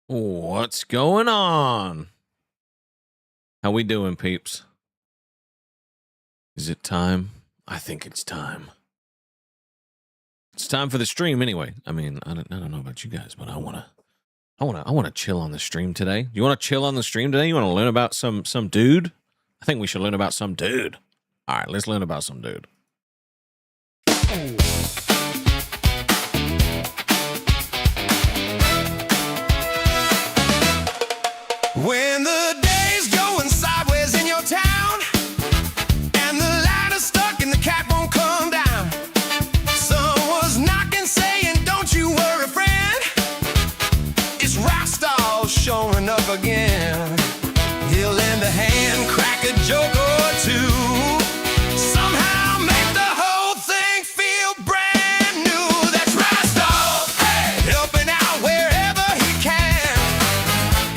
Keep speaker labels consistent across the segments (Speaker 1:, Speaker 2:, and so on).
Speaker 1: What's going on? How we doing, peeps? Is it time? I think it's time. It's time for the stream anyway. I mean, I don't know about you guys, but I wanna chill on the stream today. You wanna chill on the stream today? You wanna learn about some dude? I think we should learn about some dude. All right, let's learn about some dude.
Speaker 2: When the day's going sideways in your town and the ladder's stuck and the cat won't come down, someone's knocking saying, don't you worry, friend. It's Rastov showing up again. He'll lend a hand, crack a joke or two, somehow make the whole thing feel brand new. That's Rastov, hey, helping out wherever he can.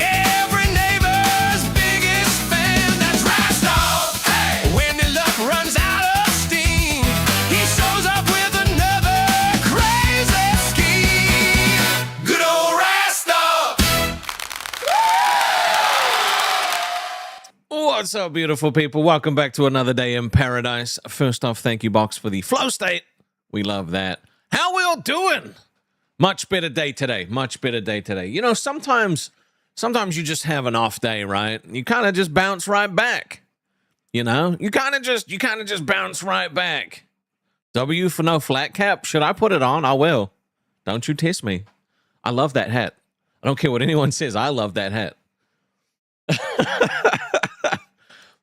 Speaker 2: Every neighbor's biggest fan. That's Rastov, hey, when the luck runs out of steam, he shows up with another crazy scheme. Good old Rastov.
Speaker 1: What's up, beautiful people? Welcome back to another day in paradise. First off, thank you, Box, for the flow state. We love that. How we all doing? Much better day today. Much better day today. You know, sometimes you just have an off day, right? You kind of just bounce right back. You know, you kind of just bounce right back. W for no flat cap. Should I put it on? I will. Don't you test me. I love that hat. I don't care what anyone says. I love that hat.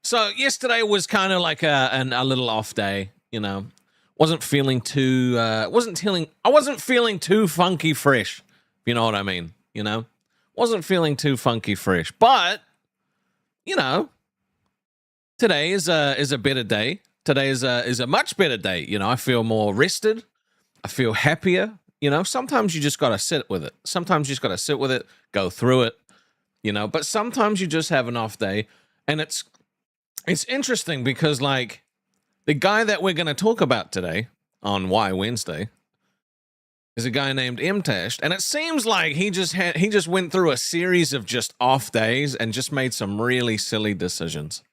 Speaker 1: So yesterday was kind of like a little off day, you know. Wasn't feeling too I wasn't feeling too funky fresh, if you know what I mean, you know. Wasn't feeling too funky fresh. But, you know, today is a better day. Today is a much better day. You know, I feel more rested. I feel happier. You know, sometimes you just gotta sit with it. Sometimes you just gotta sit with it, go through it, you know, but sometimes you just have an off day. And it's interesting because, like, the guy that we're going to talk about today on Why Wednesday is a guy named Mtashed, and it seems like he just went through a series of just off days and just made some really silly decisions.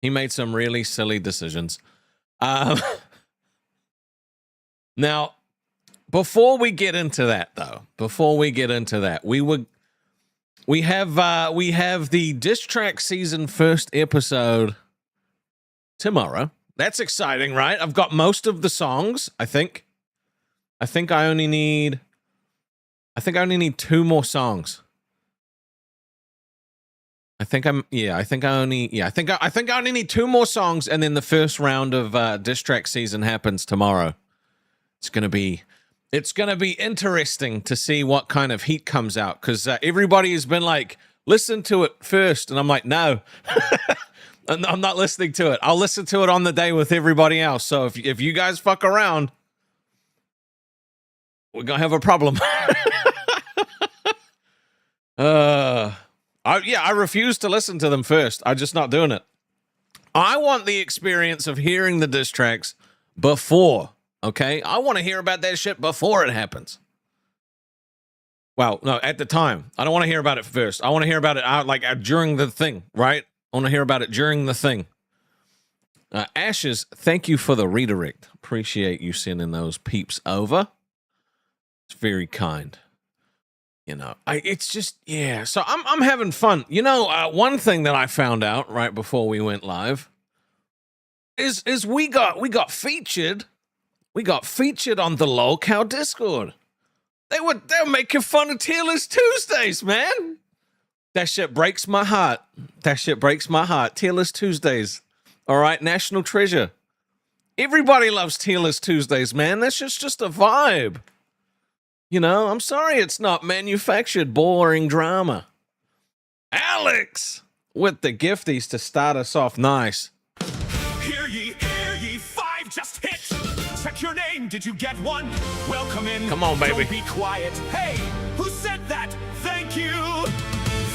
Speaker 1: He made some really silly decisions. Now, before we get into that, we have the diss track season first episode tomorrow. That's exciting, right? I've got most of the songs, I think. I think I only need two more songs. I think I only need two more songs, and then the first round of diss track season happens tomorrow. It's gonna be interesting to see what kind of heat comes out, because everybody has been like, listen to it first, and I'm like, no. I'm not listening to it. I'll listen to it on the day with everybody else. So if you guys fuck around, we're gonna have a problem. I refuse to listen to them first. I'm just not doing it. I want the experience of hearing the diss tracks before. Okay, I want to hear about that shit before it happens. Well, no, at the time. I don't want to hear about it first. I want to hear about it during the thing, right? I want to hear about it during the thing. Ashes, thank you for the redirect. Appreciate you sending those peeps over. It's very kind. You know, it's just, yeah. So I'm having fun. You know, one thing that I found out right before we went live is we got featured. We got featured on the Lolcow Discord. They were making fun of Tier List Tuesdays, man. That shit breaks my heart. Tier List Tuesdays. All right, national treasure. Everybody loves Tier List Tuesdays, man. That's just a vibe. You know, I'm sorry it's not manufactured boring drama. Alex with the gifties to start us off nice.
Speaker 2: Hear ye, five just hit. Check your name, did you get one? Welcome in.
Speaker 1: Come on, baby.
Speaker 2: Don't be quiet. Hey, who said that? Thank you.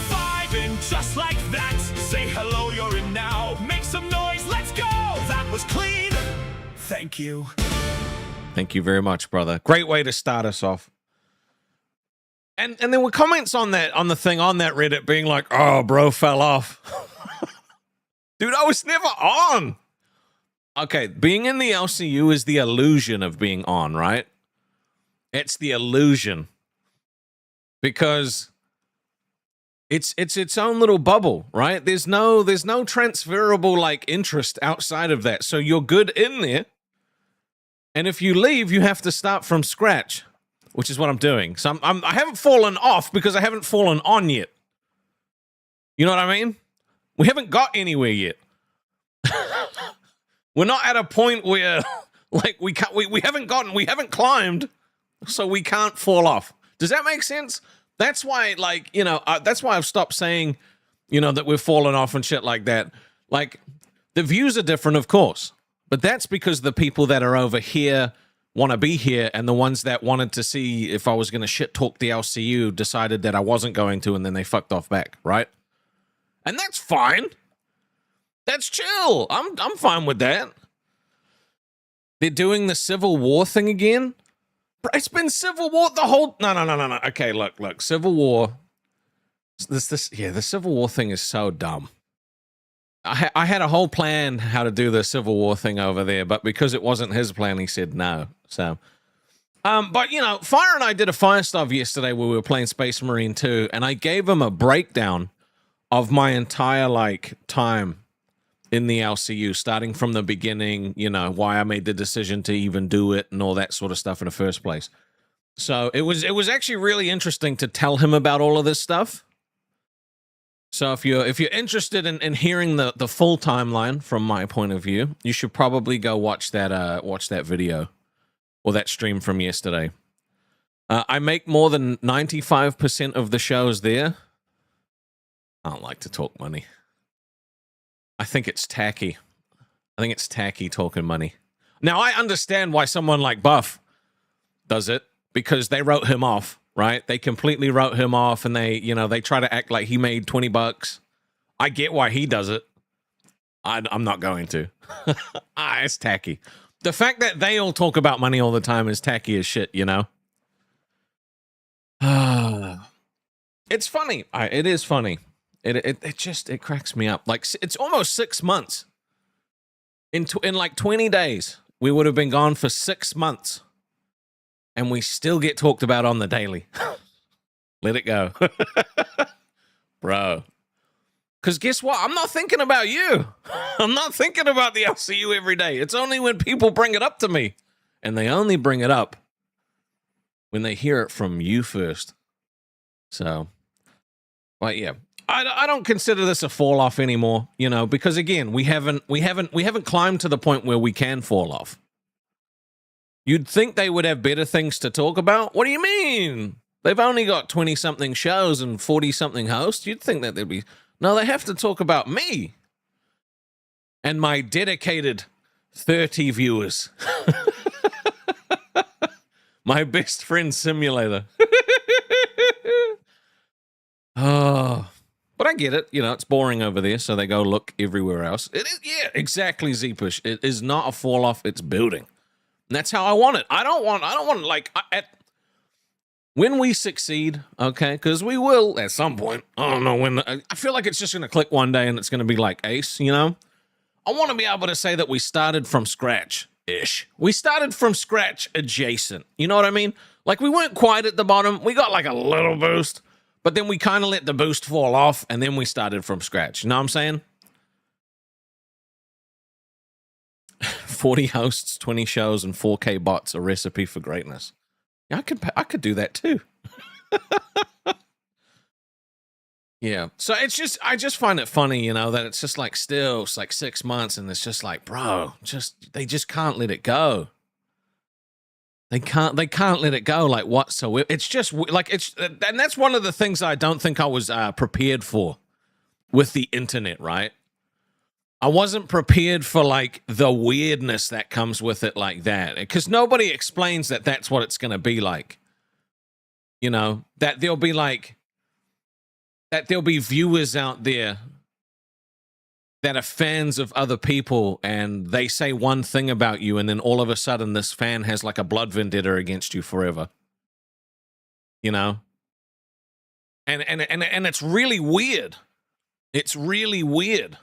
Speaker 2: Five in just like that. Say hello, you're in now. Make some noise, let's go. That was clean. Thank you.
Speaker 1: Thank you very much, brother. Great way to start us off. And there were comments on that, on the thing on that Reddit being like, oh, bro fell off. Dude, I was never on. Okay, being in the LCU is the illusion of being on, right? It's the illusion. Because it's its own little bubble, right? There's no transferable like interest outside of that. So you're good in there. And if you leave, you have to start from scratch, which is what I'm doing. So I haven't fallen off because I haven't fallen on yet. You know what I mean? We haven't got anywhere yet. We're not at a point where like we haven't climbed, so we can't fall off. Does that make sense? That's why, like, you know, that's why I've stopped saying, you know, that we're falling off and shit like that. Like, the views are different, of course, but that's because the people that are over here want to be here, and the ones that wanted to see if I was going to shit talk the LCU decided that I wasn't going to, and then they fucked off back, right? And that's fine. That's chill. I'm fine with that. They're doing the Civil War thing again. It's been Civil War the whole... No. Okay, look. Civil War... the Civil War thing is so dumb. I had a whole plan how to do the Civil War thing over there, but because it wasn't his plan, he said no. So... but, you know, Fire and I did a Firestove yesterday where we were playing Space Marine 2, and I gave him a breakdown of my entire, like, time in the LCU, starting from the beginning, you know, why I made the decision to even do it and all that sort of stuff in the first place. So it was actually really interesting to tell him about all of this stuff. So if you're interested in hearing the full timeline from my point of view, you should probably go watch that video or that stream from yesterday. I make more than 95% of the shows there. I don't like to talk money. I think it's tacky. I think it's tacky talking money. Now, I understand why someone like Buff does it, because they wrote him off, right? They completely wrote him off, and they try to act like he made $20. I get why he does it. I'm not going to. It's tacky. The fact that they all talk about money all the time is tacky as shit, you know? It's funny. It is funny. It cracks me up. Like, it's almost 6 months. In like 20 days, we would have been gone for 6 months. And we still get talked about on the daily. Let it go. Bro. Because guess what? I'm not thinking about you. I'm not thinking about the LCU every day. It's only when people bring it up to me. And they only bring it up when they hear it from you first. So, but yeah. I don't consider this a fall off anymore, you know, because again, we haven't climbed to the point where we can fall off. You'd think they would have better things to talk about. What do you mean? They've only got 20-something shows and 40-something hosts. You'd think that they'd be... No, they have to talk about me and my dedicated 30 viewers. My best friend simulator. Oh... But I get it, you know, it's boring over there, so they go look everywhere else. It is, yeah, exactly, Zeepush. It is not a fall off, it's building. And that's how I want it. I don't want like, when we succeed, okay, because we will at some point. I don't know when. I feel like it's just going to click one day and it's going to be like Ace, you know? I want to be able to say that we started from scratch-ish. We started from scratch adjacent. You know what I mean? Like, we weren't quite at the bottom. We got like a little boost. But then we kind of let the boost fall off, and then we started from scratch. You know what I'm saying? 40 hosts, 20 shows, and 4K bots, a recipe for greatness. Yeah, I could do that too. Yeah. So it's just, I just find it funny, you know, that it's just like still, it's like 6 months, and it's just like, bro, they just can't let it go. They can't let it go like whatsoever. It's just like, and that's one of the things I don't think I was prepared for with the internet, right? I wasn't prepared for like the weirdness that comes with it like that, because nobody explains that that's what it's going to be like. You know, that there'll be viewers out there that are fans of other people, and they say one thing about you, and then all of a sudden this fan has like a blood vendetta against you forever. You know? And it's really weird. It's really weird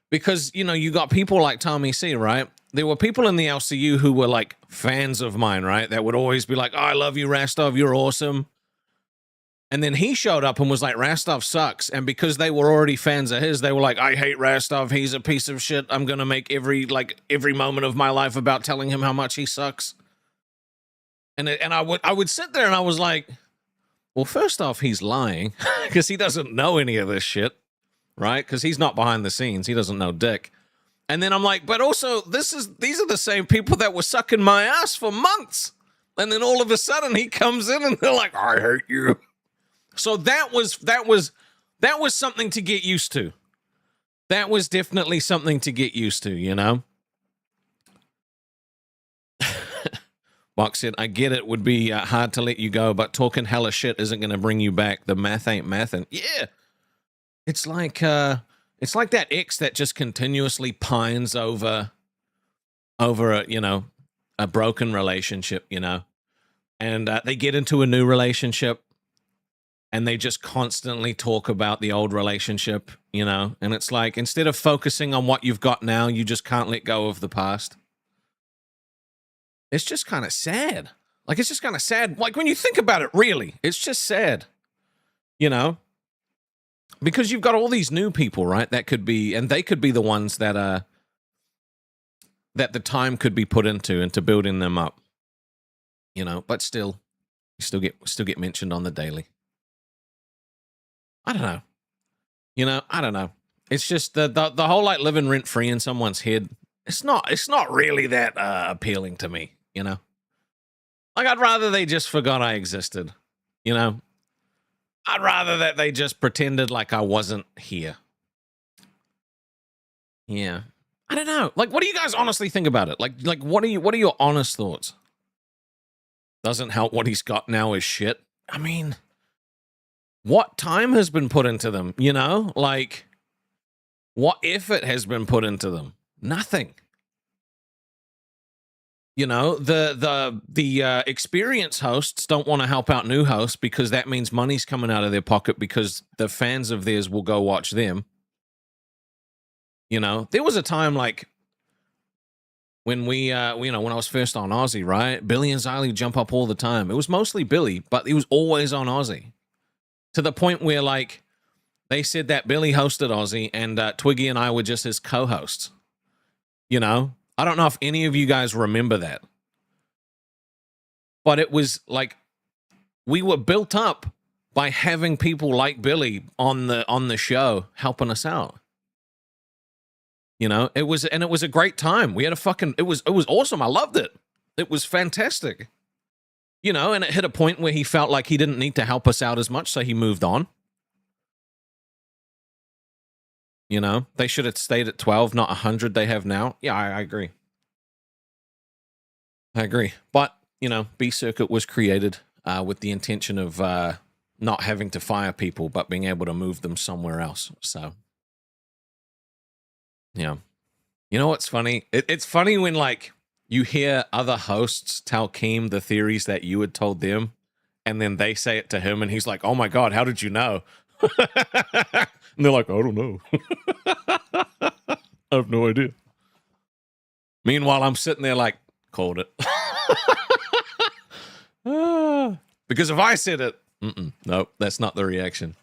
Speaker 1: because, you know, you got people like Tommy C, right? There were people in the LCU who were like fans of mine, right? That would always be like, oh, I love you, Rastov. You're awesome. And then he showed up and was like, Rastov sucks. And because they were already fans of his, they were like, I hate Rastov. He's a piece of shit. I'm going to make every moment of my life about telling him how much he sucks. And I would sit there and I was like, well, first off, he's lying because he doesn't know any of this shit, right? Because he's not behind the scenes. He doesn't know dick. And then I'm like, but also, these are the same people that were sucking my ass for months. And then all of a sudden he comes in and they're like, I hate you. So that was something to get used to. That was definitely something to get used to, you know? Box said, I get it would be hard to let you go, but talking hella shit isn't going to bring you back. The math ain't mathin'. Yeah. It's like that ex that just continuously pines over a, you know, a broken relationship, you know, and they get into a new relationship and they just constantly talk about the old relationship, you know, and it's like, instead of focusing on what you've got now, you just can't let go of the past. It's just kind of sad. Like, it's just kind of sad. Like, when you think about it, really, it's just sad, you know, because you've got all these new people, right? That could be, and they could be the ones that that the time could be put into building them up, you know, but still, you still get mentioned on the daily. I don't know. You know, I don't know. It's just the whole like living rent free in someone's head. It's not really that appealing to me, you know? Like, I'd rather they just forgot I existed, you know? I'd rather that they just pretended like I wasn't here. Yeah. I don't know. Like, what do you guys honestly think about it? Like what are your honest thoughts? Doesn't help what he's got now is shit. I mean, what time has been put into them, you know? Like, what effort has been put into them? Nothing. You know, the experienced hosts don't want to help out new hosts because that means money's coming out of their pocket because the fans of theirs will go watch them. You know, there was a time like when we, you know, when I was first on Aussie, right? Billy and Xylee jump up all the time. It was mostly Billy, but he was always on Aussie. To the point where, like, they said that Billy hosted Aussie and Twiggy and I were just his co-hosts. You know? I don't know if any of you guys remember that. But it was like, we were built up by having people like Billy on the show helping us out. You know, it was a great time. We had it was awesome. I loved it. It was fantastic. You know, and it hit a point where he felt like he didn't need to help us out as much, so he moved on. You know, they should have stayed at 12, not 100 they have now. Yeah, I agree. I agree. But, you know, B-Circuit was created with the intention of not having to fire people, but being able to move them somewhere else. So, yeah. You know what's funny? It's funny when, like, you hear other hosts tell Keem the theories that you had told them, and then they say it to him, and he's like, oh my God, how did you know? And they're like, I don't know. I have no idea. Meanwhile, I'm sitting there like, called it. Because if I said it, nope, that's not the reaction.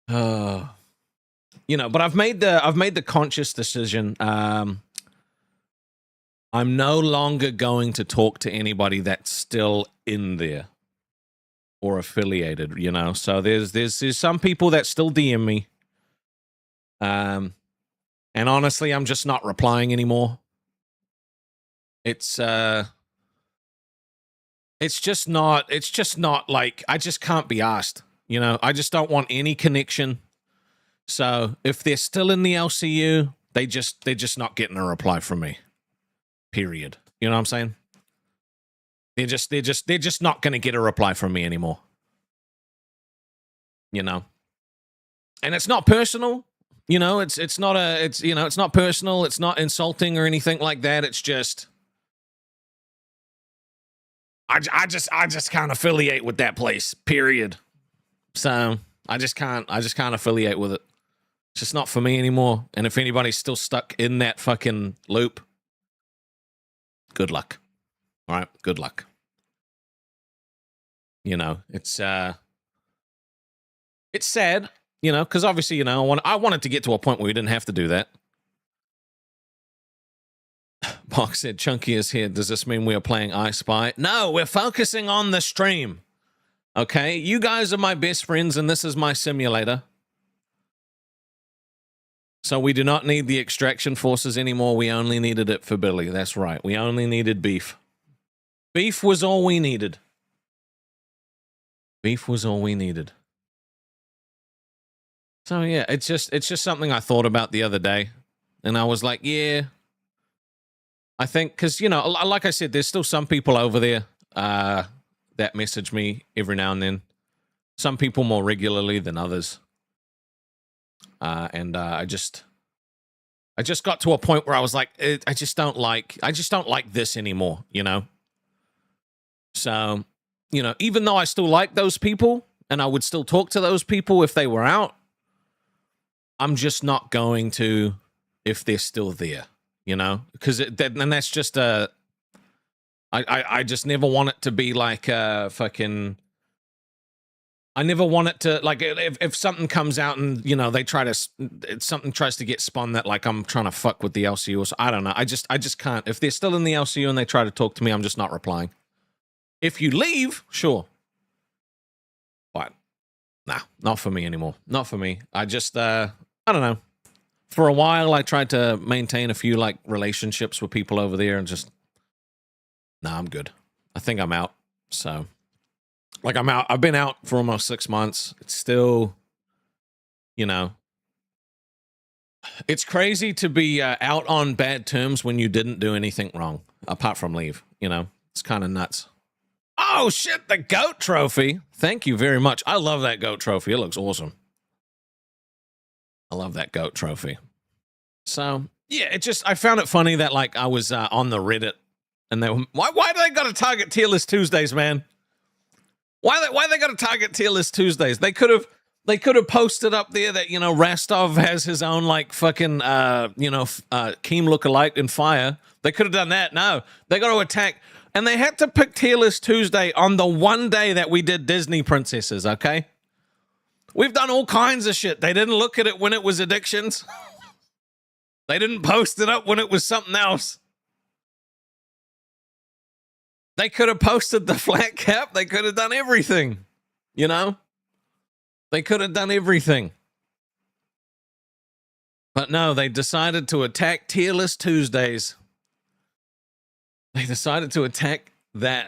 Speaker 1: You know, but I've made the conscious decision. I'm no longer going to talk to anybody that's still in there or affiliated, you know. So there's some people that still DM me. And honestly, I'm just not replying anymore. It's just not like, I just can't be asked, you know. I just don't want any connection. So if they're still in the LCU, they're just not getting a reply from me. Period. You know what I'm saying? They're just not going to get a reply from me anymore. You know? And it's not personal. You know, it's not personal. It's not insulting or anything like that. It's just, I just can't affiliate with that place. Period. So I just can't affiliate with it. It's just not for me anymore. And if anybody's still stuck in that fucking loop, good luck. All right, good luck. You know, it's sad, you know, because obviously, you know, I wanted to get to a point where we didn't have to do that. Box said, Chunky is here. Does this mean we are playing I Spy? No, we're focusing on the stream. Okay, you guys are my best friends, and this is my simulator. So we do not need the extraction forces anymore. We only needed it for Billy. That's right. We only needed beef. Beef was all we needed. Beef was all we needed. So yeah, it's just something I thought about the other day, and I was like, yeah, I think, because, you know, like I said, there's still some people over there that message me every now and then. Some people more regularly than others. And I just got to a point where I was like, I just don't like this anymore, you know? So, you know, even though I still like those people and I would still talk to those people if they were out, I'm just not going to if they're still there, you know? Because that's just I just never want it to be like fucking. I never want it to, like, if something comes out and, you know, they try to, something tries to get spun that, like, I'm trying to fuck with the LCU or so, I don't know. I just can't. If they're still in the LCU and they try to talk to me, I'm just not replying. If you leave, sure. But, nah, not for me anymore. Not for me. I just, I don't know. For a while, I tried to maintain a few, like, relationships with people over there and just, nah, I'm good. I think I'm out, so. Like, I'm out. I've been out for almost 6 months. It's still, you know, it's crazy to be out on bad terms when you didn't do anything wrong, apart from leave, you know? It's kind of nuts. Oh, shit, the GOAT trophy. Thank you very much. I love that GOAT trophy. It looks awesome. I love that GOAT trophy. So, yeah, I found it funny that, like, I was on the Reddit, and they were, why do they got to target tier list Tuesdays, man? Why they got to target tier list Tuesdays? They could have posted up there that, you know, Rastov has his own, like, fucking you know, Keem lookalike in Fire. They could have done that. No, they got to attack, and they had to pick tier list Tuesday on the one day that we did Disney princesses. Okay, we've done all kinds of shit. They didn't look at it when it was addictions. They didn't post it up when it was something else. They could have posted the flat cap. They could have done everything, you know? They could have done everything. But no, they decided to attack Tier List Tuesdays. They decided to attack that.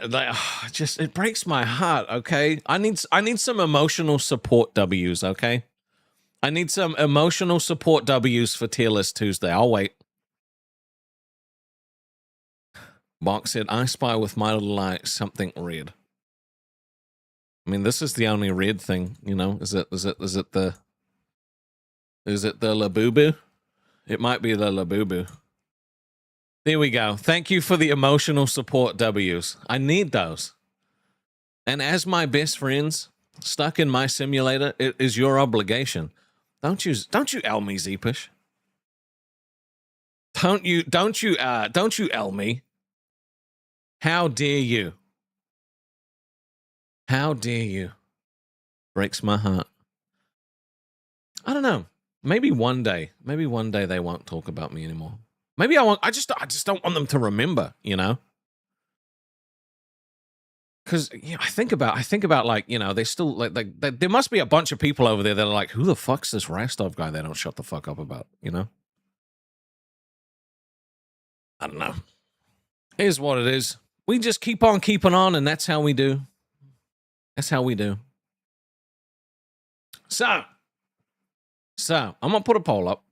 Speaker 1: It breaks my heart, okay? I need some emotional support W's, okay? I need some emotional support W's for Tier List Tuesday. I'll wait. Box said, I spy with my little eye something red. I mean, this is the only red thing, you know. Is it the Labubu? It might be the Labubu. There we go. Thank you for the emotional support W's. I need those. And as my best friends stuck in my simulator, it is your obligation. Don't you L me, Zeepish. Don't you L me. How dare you? How dare you? Breaks my heart. I don't know. Maybe one day they won't talk about me anymore. Maybe I just don't want them to remember, you know? Because, you know, I think about like, you know, they still like there must be a bunch of people over there that are like, who the fuck's this Rastov guy they don't shut the fuck up about, you know? I don't know. Here's what it is. We just keep on keeping on, and that's how we do. That's how we do. So I'm going to put a poll up.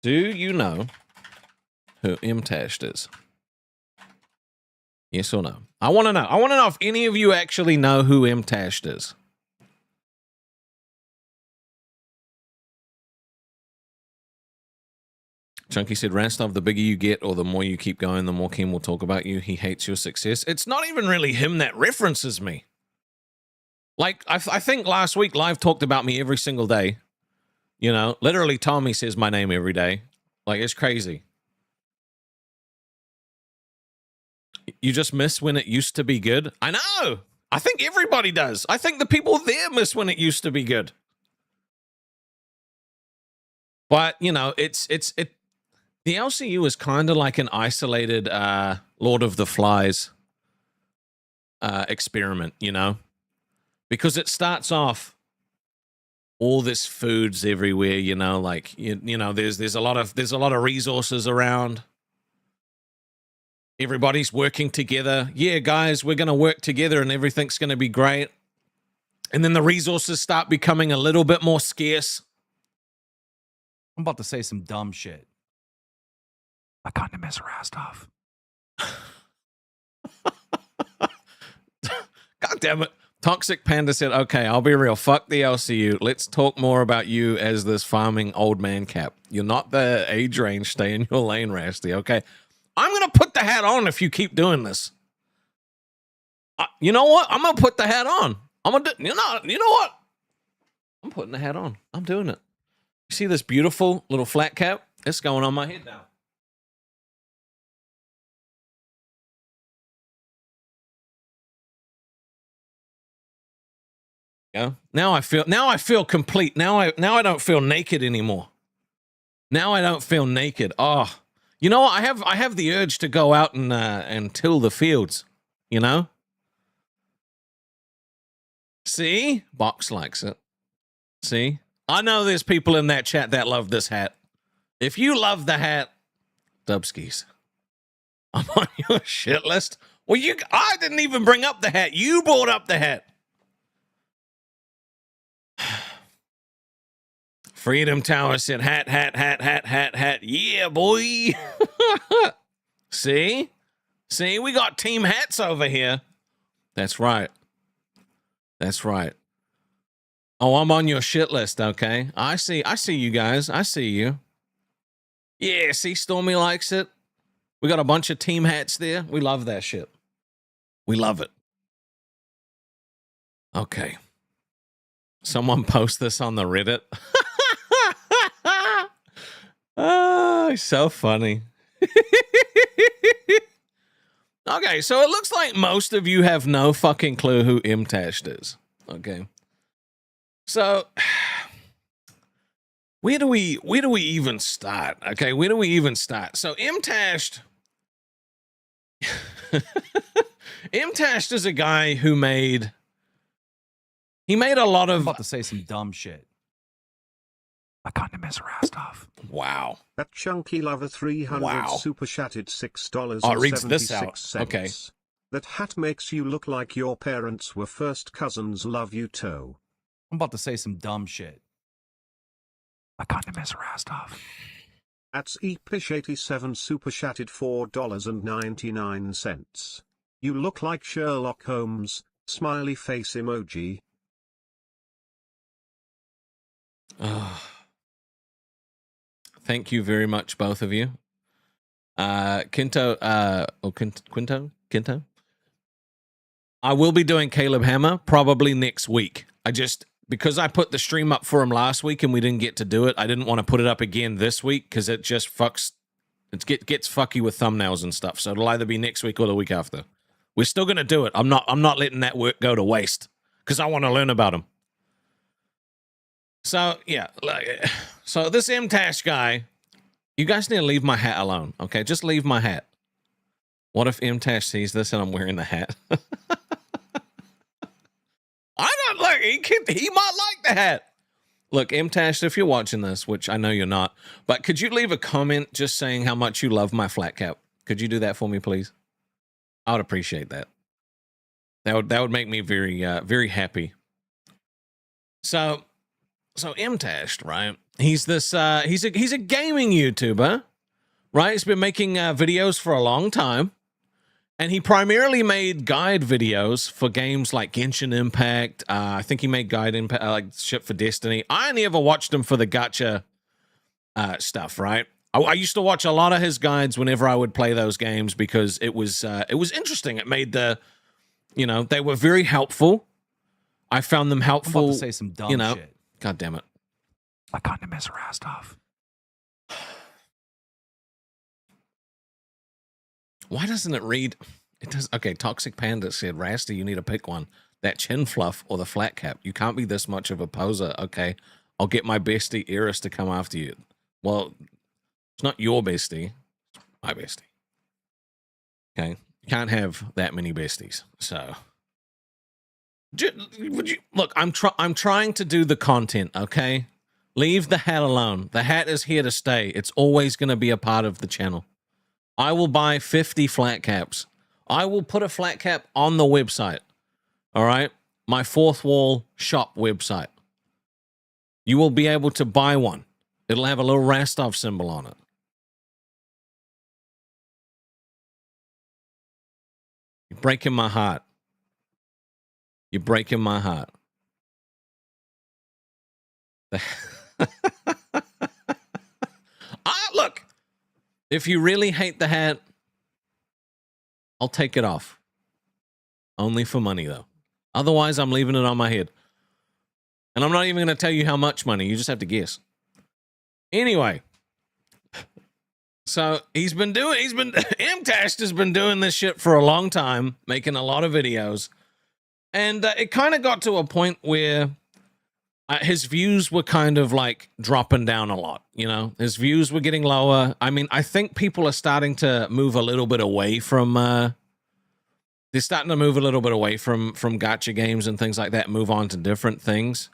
Speaker 1: Do you know who Mtashed is? Yes or no? I want to know. I want to know if any of you actually know who Mtashed is. Chunky said, Rastov, the bigger you get or the more you keep going, the more Kim will talk about you. He hates your success. It's not even really him that references me. Like, I think last week Live talked about me every single day. You know, literally Tommy says my name every day. Like, it's crazy. You just miss when it used to be good. I know. I think everybody does. I think the people there miss when it used to be good. But, you know, the LCU is kind of like an isolated Lord of the Flies experiment, you know? Because it starts off all this food's everywhere, you know, like you know, there's a lot of resources around. Everybody's working together. Yeah, guys, we're going to work together and everything's going to be great. And then the resources start becoming a little bit more scarce.
Speaker 3: I'm about to say some dumb shit. I kind of miss Rastov.
Speaker 1: God damn it. Toxic Panda said, okay, I'll be real. Fuck the LCU. Let's talk more about you as this farming old man cap. You're not the age range. Stay in your lane, Rasty, okay? I'm going to put the hat on if you keep doing this. You know what? I'm going to put the hat on. I'm going to do, you know what? I'm putting the hat on. I'm doing it. You see this beautiful little flat cap? It's going on my head now. Yeah. Now I feel complete. Now I don't feel naked anymore. Now I don't feel naked. Oh, you know what? I have the urge to go out and till the fields, you know? See? Box likes it. See? I know there's people in that chat that love this hat. If you love the hat, Dubskis, I'm on your shit list. Well, I didn't even bring up the hat. You brought up the hat. Freedom Tower said, hat. Yeah, boy. See? See, we got team hats over here. That's right. That's right. Oh, I'm on your shit list, okay? I see you guys. I see you. Yeah, see, Stormy likes it. We got a bunch of team hats there. We love that shit. We love it. Okay. Someone post this on the Reddit. Oh, so funny. Okay, so it looks like most of you have no fucking clue who Mtashed is. Okay. So where do we even start? Okay, where do we even start? So Mtashed Mtashed is a guy who made a lot of
Speaker 3: I'm about to say some dumb shit. I kind of miss Rastov.
Speaker 1: Wow.
Speaker 4: That chunky lover 300
Speaker 1: Wow.
Speaker 4: super chatted $6.
Speaker 1: Oh, it reads this out. Okay.
Speaker 4: That hat makes you look like your parents were first cousins. Love you, Toe.
Speaker 3: I'm about to say some dumb shit. I kind of miss Rastov.
Speaker 4: At Epish87 super chatted $4.99. You look like Sherlock Holmes. Smiley face emoji.
Speaker 1: Thank you very much, both of you. Quinto. I will be doing Caleb Hammer probably next week. Because I put the stream up for him last week and we didn't get to do it, I didn't want to put it up again this week because it just gets fucky with thumbnails and stuff. So it'll either be next week or the week after. We're still gonna do it. I'm not letting that work go to waste because I want to learn about him. So yeah, so this Mtashed guy, you guys need to leave my hat alone, okay? Just leave my hat. What if Mtashed sees this and I'm wearing the hat? I don't like. He might like the hat. Look, Mtashed, if you're watching this, which I know you're not, but could you leave a comment just saying how much you love my flat cap? Could you do that for me, please? I would appreciate that. That would make me very very happy. So Mtashed, right? He's this he's a gaming YouTuber, right? He's been making videos for a long time, and he primarily made guide videos for games like Genshin Impact. I think he made guide impact like shit for Destiny. I only ever watched him for the gacha stuff, right? I used to watch a lot of his guides whenever I would play those games because it was interesting. It made the, you know, they were very helpful. I found them helpful.
Speaker 3: I'm about to say some dumb shit.
Speaker 1: God damn it.
Speaker 3: I kind of miss Rastov.
Speaker 1: Why doesn't it read? It does. Okay, Toxic Panda said, Rasty, you need to pick one. That chin fluff or the flat cap. You can't be this much of a poser. Okay, I'll get my bestie Eris to come after you. Well, it's not your bestie. It's my bestie. Okay, you can't have that many besties. So, would you look? I'm trying to do the content. Okay, leave the hat alone. The hat is here to stay. It's always going to be a part of the channel. I will buy 50 flat caps. I will put a flat cap on the website. All right, my fourth wall shop website. You will be able to buy one. It'll have a little Rastov symbol on it. You're breaking my heart. You're breaking my heart. Look, if you really hate the hat, I'll take it off. Only for money, though. Otherwise, I'm leaving it on my head. And I'm not even going to tell you how much money. You just have to guess. Anyway. So, Mtashed has been doing this shit for a long time, making a lot of videos. And it kind of got to a point where his views were kind of like dropping down a lot, you know? His views were getting lower. I mean, I think people are starting to move a little bit away from... they're starting to move a little bit away from gacha games and things like that, move on to different things.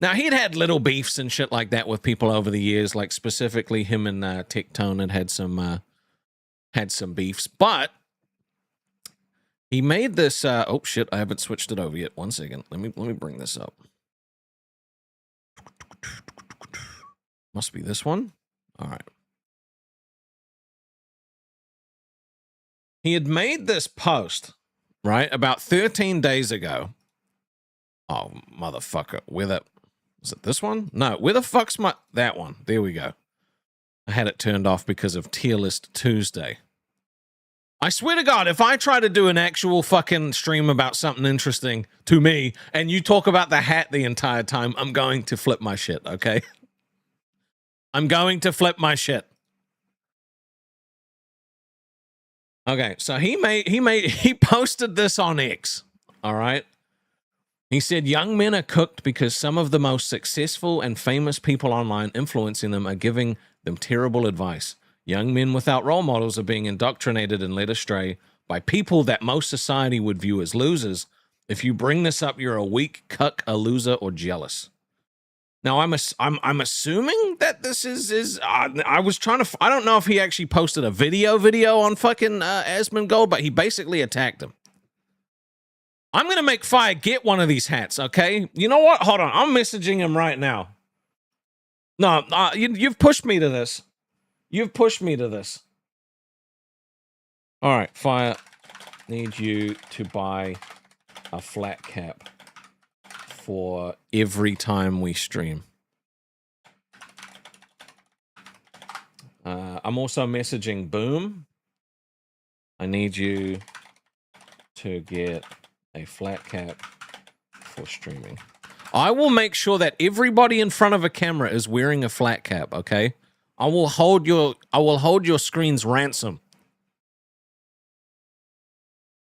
Speaker 1: Now, he'd had little beefs and shit like that with people over the years, like specifically him and Tectone had some beefs, but he made this, oh shit, I haven't switched it over yet. One second. Let me bring this up. Must be this one. All right. He had made this post, right, about 13 days ago. Oh, motherfucker. Is it this one? No, where the fuck's that one? There we go. I had it turned off because of Tier List Tuesday. I swear to God, if I try to do an actual fucking stream about something interesting to me and you talk about the hat the entire time, I'm going to flip my shit, okay? I'm going to flip my shit. Okay, so he posted this on X, all right? He said, young men are cooked because some of the most successful and famous people online influencing them are giving them terrible advice. Young men without role models are being indoctrinated and led astray by people that most society would view as losers. If you bring this up, you're a weak cuck, a loser, or jealous. Now, I'm assuming that this is I was trying to, I don't know if he actually posted a video on fucking Asmongold, but he basically attacked him. I'm going to make Fire get one of these hats, okay? You know what? Hold on. I'm messaging him right now. No, you've pushed me to this. You've pushed me to this. All right, Fire, need you to buy a flat cap for every time we stream. I'm also messaging Boom. I need you to get a flat cap for streaming. I will make sure that everybody in front of a camera is wearing a flat cap, okay? I will hold your screen's ransom.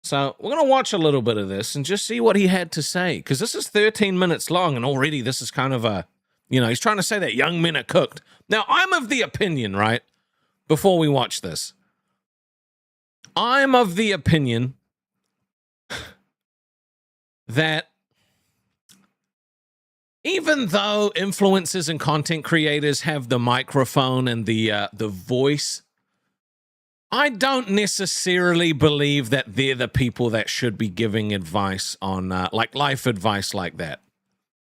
Speaker 1: So we're going to watch a little bit of this and just see what he had to say. Because this is 13 minutes long and already this is kind of a, you know, he's trying to say that young men are cooked. Now, I'm of the opinion, right, before we watch this, I'm of the opinion that even though influencers and content creators have the microphone and the voice, I don't necessarily believe that they're the people that should be giving advice on, like life advice like that,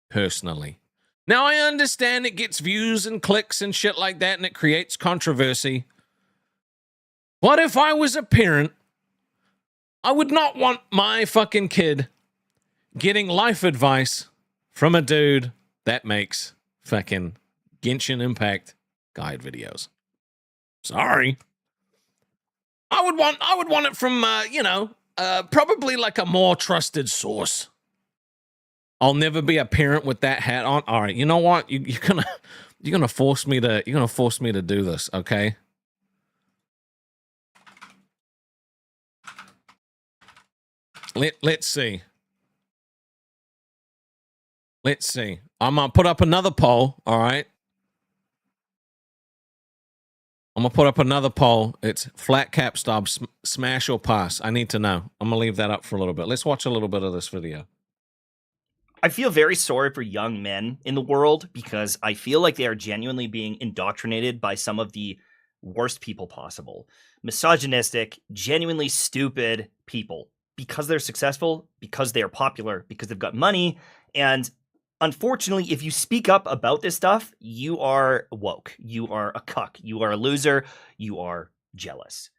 Speaker 1: personally. Now, I understand it gets views and clicks and shit like that, and it creates controversy. But if I was a parent, I would not want my fucking kid getting life advice from a dude that makes fucking Genshin Impact guide videos. Sorry. I would want it from probably like a more trusted source. I'll never be a parent with that hat on. All right, you know what? You're gonna force me to do this, okay? Let's see. Let's see. I'm gonna put up another poll. All right. I'm gonna put up another poll. It's flat cap stub, smash or pass. I need to know. I'm gonna leave that up for a little bit. Let's watch a little bit of this video.
Speaker 5: I feel very sorry for young men in the world because I feel like they are genuinely being indoctrinated by some of the worst people possible. Misogynistic, genuinely stupid people because they're successful, because they are popular, because they've got money. And unfortunately, if you speak up about this stuff, you are woke. You are a cuck. You are a loser. You are jealous.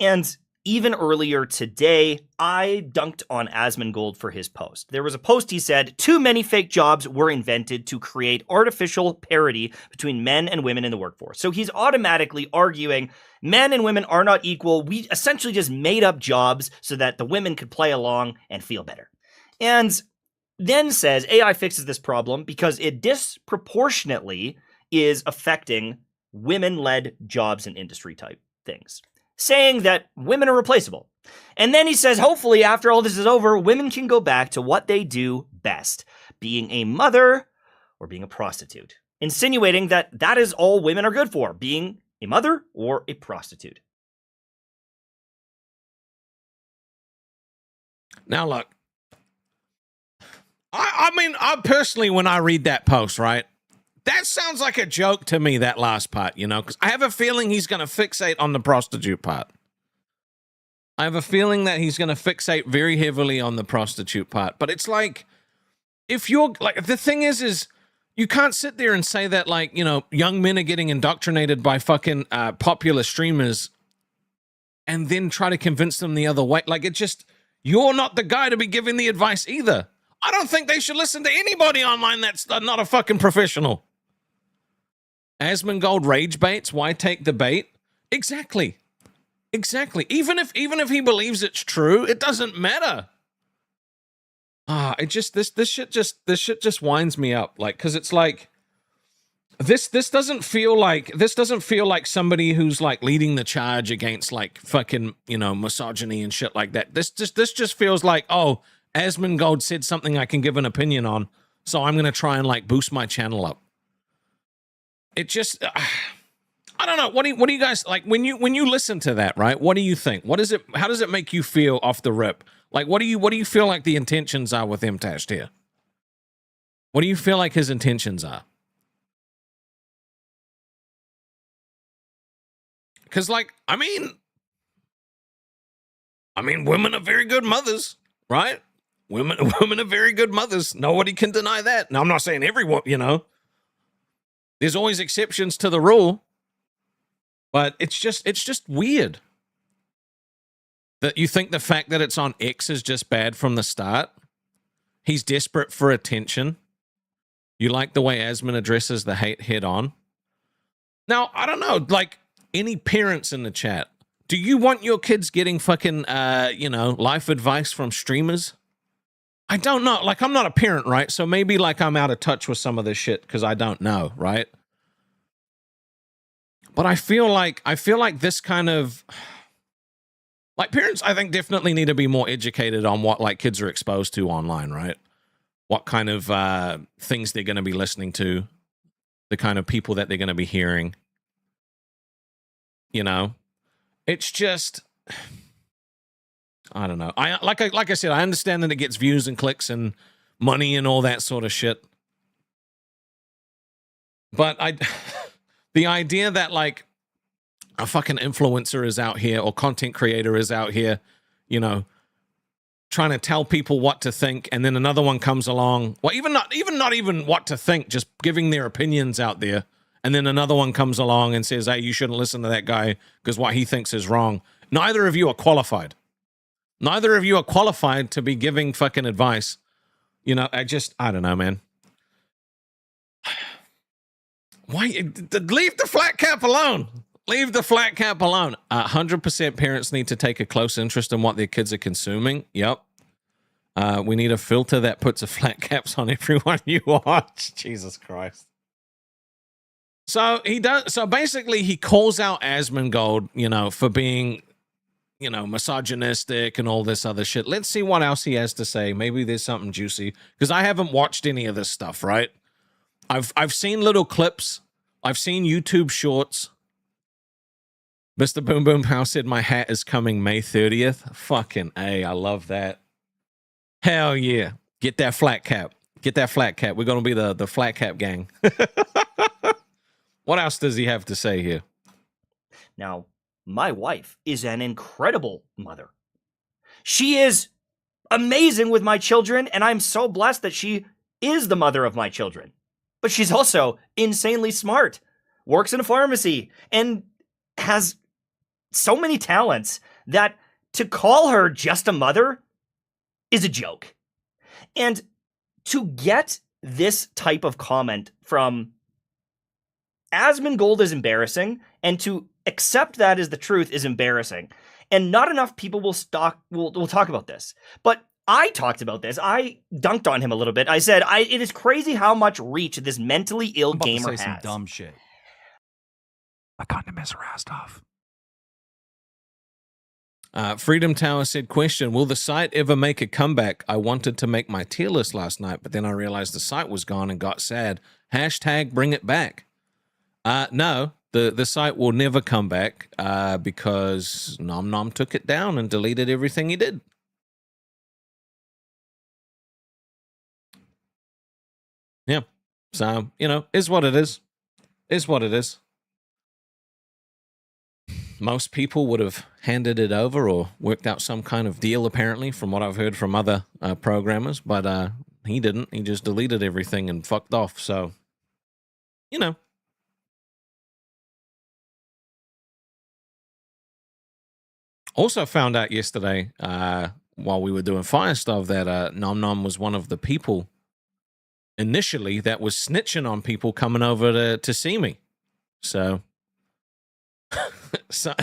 Speaker 5: And even earlier today, I dunked on Asmongold for his post. There was a post he said, too many fake jobs were invented to create artificial parity between men and women in the workforce. So he's automatically arguing men and women are not equal. We essentially just made up jobs so that the women could play along and feel better. And then says AI fixes this problem because it disproportionately is affecting women-led jobs and industry type things, saying that women are replaceable. And then he says, hopefully, after all this is over, women can go back to what they do best, being a mother or being a prostitute, insinuating that that is all women are good for, being a mother or a prostitute.
Speaker 1: Now, look, I mean, I personally, when I read that post, right, that sounds like a joke to me, that last part, you know, because I have a feeling he's going to fixate on the prostitute part. I have a feeling that he's going to fixate very heavily on the prostitute part. But it's like, if you're, like, the thing is you can't sit there and say that, like, you know, young men are getting indoctrinated by fucking popular streamers and then try to convince them the other way. Like, it just, you're not the guy to be giving the advice either. I don't think they should listen to anybody online that's not a fucking professional. Asmongold rage baits. Why take the bait? Exactly. Even if he believes it's true, it doesn't matter. It just this shit just winds me up. Like, because it's like this doesn't feel like somebody who's like leading the charge against like fucking, you know, misogyny and shit like that. This just feels like, oh, Asmongold said something I can give an opinion on, so I'm gonna try and like boost my channel up. It just, I don't know. What do you guys like when you listen to that? Right? What do you think? How does it make you feel off the rip? Like, what do you feel like the intentions are with Mtashed here? What do you feel like his intentions are? Because, like, I mean, women are very good mothers, right? Women are very good mothers. Nobody can deny that. Now, I'm not saying everyone, you know. There's always exceptions to the rule. But it's just weird that you think the fact that it's on X is just bad from the start. He's desperate for attention. You like the way Asmon addresses the hate head on. Now, I don't know, like, any parents in the chat, do you want your kids getting fucking, life advice from streamers? I don't know. Like, I'm not a parent, right? So maybe, like, I'm out of touch with some of this shit because I don't know, right? But I feel like this kind of, like, parents, I think, definitely need to be more educated on what, like, kids are exposed to online, right? What kind of things they're going to be listening to, the kind of people that they're going to be hearing. You know, it's just, I don't know. Like I said, I understand that it gets views and clicks and money and all that sort of shit. But the idea that, like, a fucking influencer is out here or content creator is out here, you know, trying to tell people what to think, and then another one comes along, well, not even what to think, just giving their opinions out there, and then another one comes along and says, hey, you shouldn't listen to that guy because what he thinks is wrong. Neither of you are qualified. Neither of you are qualified to be giving fucking advice. You know, I don't know, man. Why? Leave the flat cap alone. Leave the flat cap alone. 100% parents need to take a close interest in what their kids are consuming. Yep. We need a filter that puts a flat caps on everyone you watch. Jesus Christ. So he does. So basically, he calls out Asmongold, you know, for being, you know, misogynistic and all this other shit. Let's see what else he has to say. Maybe there's something juicy, because I haven't watched any of this stuff. Right? I've seen little clips. I've seen YouTube shorts. Mr. Boom Boom House said my hat is coming May 30th. Fucking A, I love that. Hell yeah. Get that flat cap. Get that flat cap. We're going to be the flat cap gang. What else does he have to say here?
Speaker 5: Now, my wife is an incredible mother. She is amazing with my children, and I'm so blessed that she is the mother of my children. But she's also insanely smart, works in a pharmacy, and has so many talents that to call her just a mother is a joke. And to get this type of comment from Asmongold is embarrassing, and to accept that as the truth is embarrassing. And not enough people will talk about this. But I talked about this. I dunked on him a little bit. I said, it is crazy how much reach this mentally ill gamer
Speaker 3: to say
Speaker 5: has.
Speaker 3: some dumb shit. I kind of miss Rastov.
Speaker 1: Freedom Tower said, question, will the site ever make a comeback? I wanted to make my tier list last night, but then I realized the site was gone and got sad. Hashtag bring it back. No, the site will never come back because Nom Nom took it down and deleted everything he did. Yeah. So, you know, is what it is. Is what it is. Most people would have handed it over or worked out some kind of deal, apparently, from what I've heard from other programmers. But he didn't. He just deleted everything and fucked off. So, you know. Also found out yesterday, while we were doing Fire Stuff, that Nom Nom was one of the people initially that was snitching on people coming over to see me. So, so,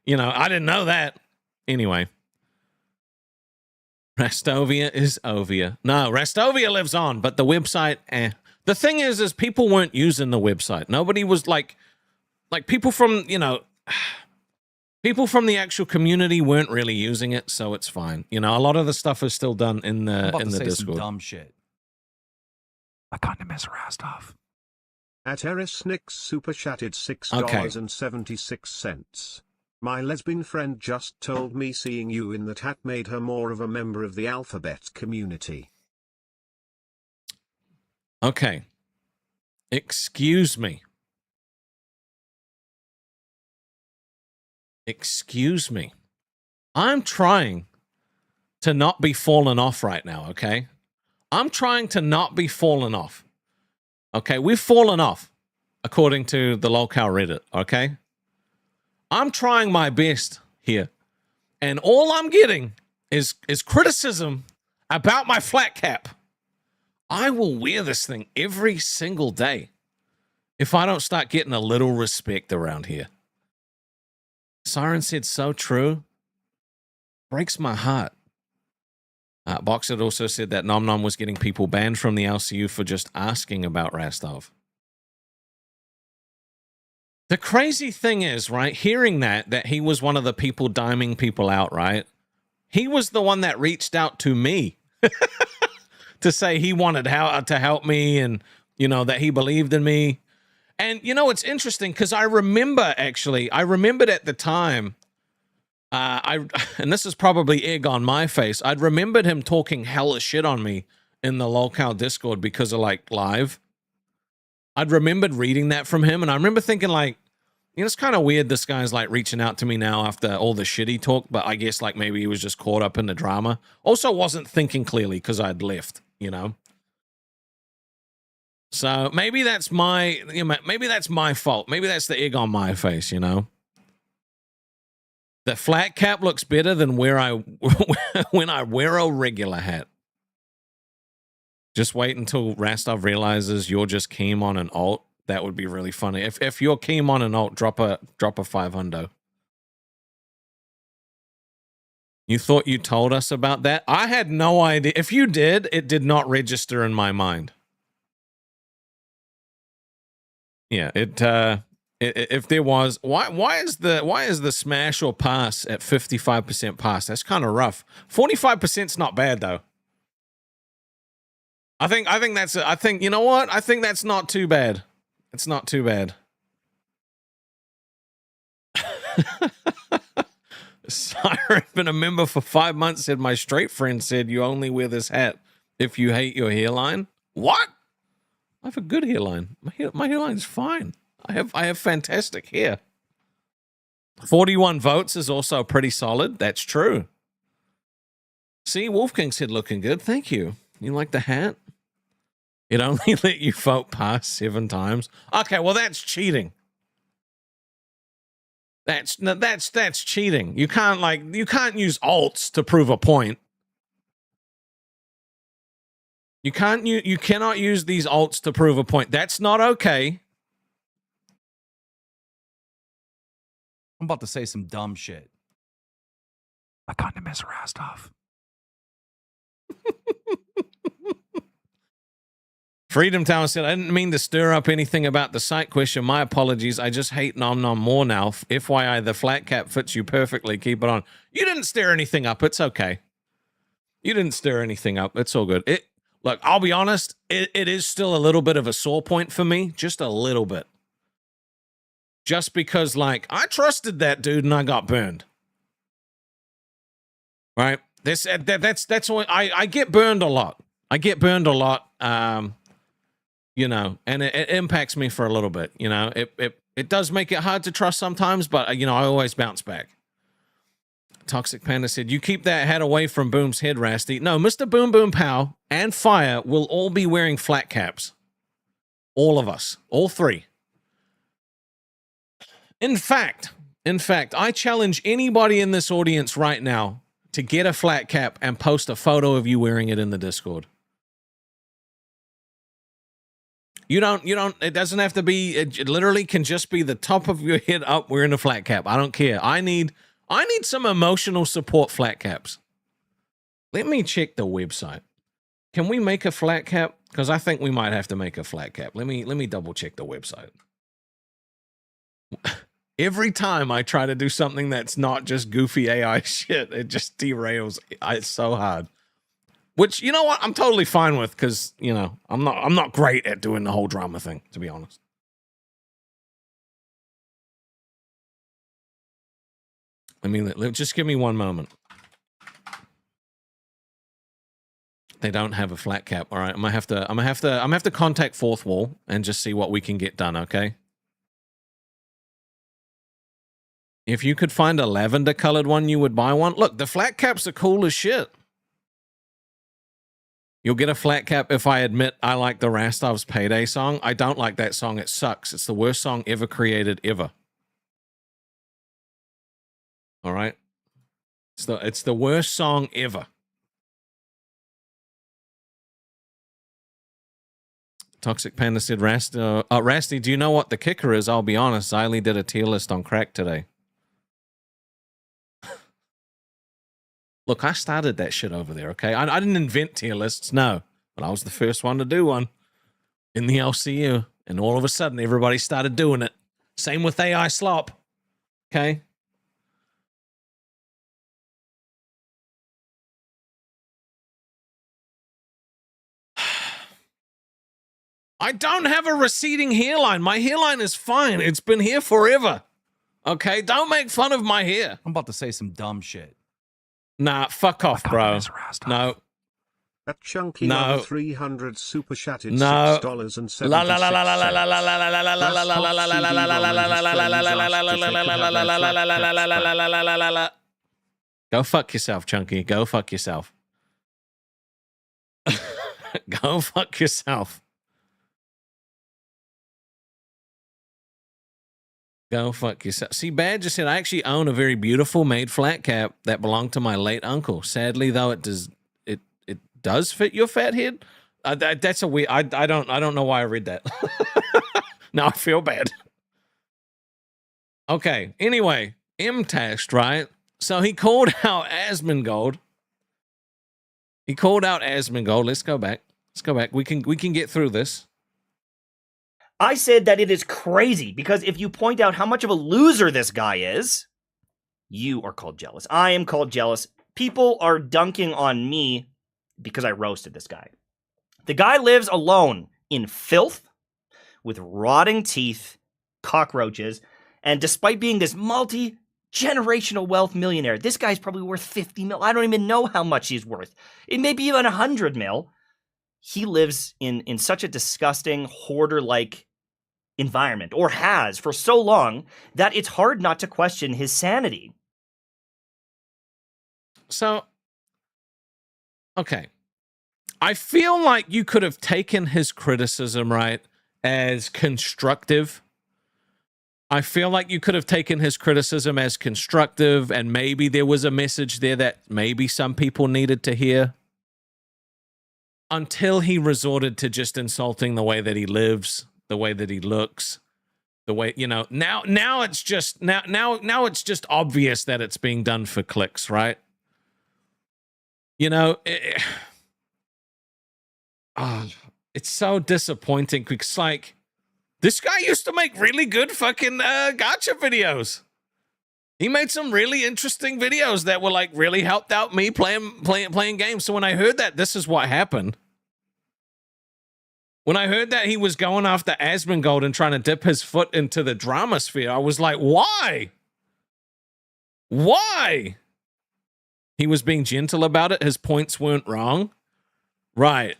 Speaker 1: you know, I didn't know that. Anyway. Rastovia is Ovia. No, Rastovia lives on, but the website, The thing is people weren't using the website. Nobody was like people from, you know... People from the actual community weren't really using it, so it's fine. You know, a lot of the stuff is still done in the Discord.
Speaker 3: Some dumb shit. I kind of miss Rastov.
Speaker 4: At Eris Nix super chatted $6.76. My lesbian friend just told me seeing you in that hat made her more of a member of the alphabet community.
Speaker 1: Okay. Excuse me. Excuse me. I'm trying to not be falling off right now, okay? I'm trying to not be falling off. Okay, we've fallen off, according to the locale Reddit, okay? I'm trying my best here. And all I'm getting is criticism about my flat cap. I will wear this thing every single day if I don't start getting a little respect around here. Siren said so true. Breaks my heart. Boxer also said that Nom Nom was getting people banned from the LCU for just asking about Rastov. The crazy thing is, right, hearing that he was one of the people diming people out, right? He was the one that reached out to me to say he wanted to help me and, you know, that he believed in me. And, you know, it's interesting because I remembered at the time, and this is probably egg on my face, I'd remembered him talking hella shit on me in the locale Discord because of, like, live. I'd remembered reading that from him, and I remember thinking, like, you know, it's kind of weird this guy's, like, reaching out to me now after all the shit he talked, but I guess, like, maybe he was just caught up in the drama. Also wasn't thinking clearly because I'd left, you know? So maybe that's my fault. Maybe that's the egg on my face, you know. The flat cap looks better than when I wear a regular hat. Just wait until Rastov realizes you're just keen on an alt. That would be really funny. If you're keen on an alt, drop a 500. You thought you told us about that? I had no idea. If you did, it did not register in my mind. Yeah, if there was, why is the smash or pass at 55% pass? That's kind of rough. 45%'s not bad though. I think you know what? I think that's not too bad. It's not too bad. Siren, been a member for 5 months, said my straight friend said you only wear this hat if you hate your hairline. What? I have a good hairline. My hairline's fine. I have fantastic hair. 41 votes is also pretty solid. That's true. See, Wolfgang said looking good. Thank you. You like the hat? It only let you vote pass 7 times. Okay, well that's cheating. That's cheating. You can't use alts to prove a point. You cannot use these alts to prove a point. That's not okay.
Speaker 3: I'm about to say some dumb shit. I kind of miss Rastov.
Speaker 1: Freedom Tower said, I didn't mean to stir up anything about the site question. My apologies. I just hate Nom Nom more now. FYI, the flat cap fits you perfectly. Keep it on. You didn't stir anything up. It's okay. You didn't stir anything up. It's all good. Look, I'll be honest. It is still a little bit of a sore point for me. Just a little bit. Just because, like, I trusted that dude and I got burned. Right? That's what I get burned a lot. I get burned a lot. You know, and it impacts me for a little bit. You know, it does make it hard to trust sometimes, but you know, I always bounce back. Toxic Panda said, "You keep that hat away from Boom's head, Rasty." No, Mr. Boom Boom Pow and Fire will all be wearing flat caps. All of us, all 3. In fact, I challenge anybody in this audience right now to get a flat cap and post a photo of you wearing it in the Discord. You don't, it doesn't have to be, it literally can just be the top of your head up wearing a flat cap. I don't care. I need some emotional support flat caps. Let me check the website. Can we make a flat cap? Because I think we might have to make a flat cap. Let me double check the website. Every time I try to do something that's not just goofy AI shit, it just derails. It's so hard. Which, you know what, I'm totally fine with, because, you know, I'm not great at doing the whole drama thing, to be honest. Just give me one moment. They don't have a flat cap. All right, I'm gonna have to contact Fourth Wall and just see what we can get done, okay? If you could find a lavender colored one, you would buy one. Look, the flat caps are cool as shit. You'll get a flat cap if I admit I like the Rastov's Payday song. I don't like that song. It sucks. It's the worst song ever created, ever. All right? It's the worst song ever. Toxic Panda said, Rasty, do you know what the kicker is? I'll be honest, I only did a tier list on crack today. Look, I started that shit over there, okay? I didn't invent tier lists, no. But I was the first one to do one in the LCU. And all of a sudden, everybody started doing it. Same with AI Slop, okay? I don't have a receding hairline. My hairline is fine. It's been here forever, okay? Don't make fun of my hair.
Speaker 3: I'm about to say some dumb shit.
Speaker 1: Nah, fuck off, bro. No.
Speaker 4: That chunky
Speaker 1: No.
Speaker 4: 300 super chatted
Speaker 1: No.
Speaker 4: $6.76.
Speaker 1: La la la la la la la la la la la la la la la la la la la. Go fuck yourself, Chunky. Go fuck yourself. Go fuck yourself. Go fuck yourself. See, Bad just said, I actually own a very beautiful made flat cap that belonged to my late uncle. Sadly, though, it does fit your fat head. That's a weird. I don't know why I read that. Now I feel bad. Okay, anyway, Mtashed, right? So he called out Asmongold. He called out Asmongold. Let's go back. Let's go back. We can get through this.
Speaker 5: I said that it is crazy because if you point out how much of a loser this guy is, you are called jealous. I am called jealous. People are dunking on me because I roasted this guy. The guy lives alone in filth with rotting teeth, cockroaches, and despite being this multi-generational wealth millionaire, this guy's probably worth 50 mil. I don't even know how much he's worth. It may be even 100 mil. He lives in such a disgusting hoarder-like environment, or has for so long, that it's hard not to question his sanity.
Speaker 1: So, okay. I feel like you could have taken his criticism, right, as constructive. I feel like you could have taken his criticism as constructive, and maybe there was a message there that maybe some people needed to hear. Until he resorted to just insulting the way that he lives, the way that he looks, the way, you know, now it's just now it's just obvious that it's being done for clicks, right? You know, it's so disappointing because, like, this guy used to make really good fucking gacha videos. He made some really interesting videos that were, like, really helped out me playing games. So when I heard that this is what happened, when I heard that he was going after Asmongold and trying to dip his foot into the drama sphere, I was like, why? Why? He was being gentle about it. His points weren't wrong. Right.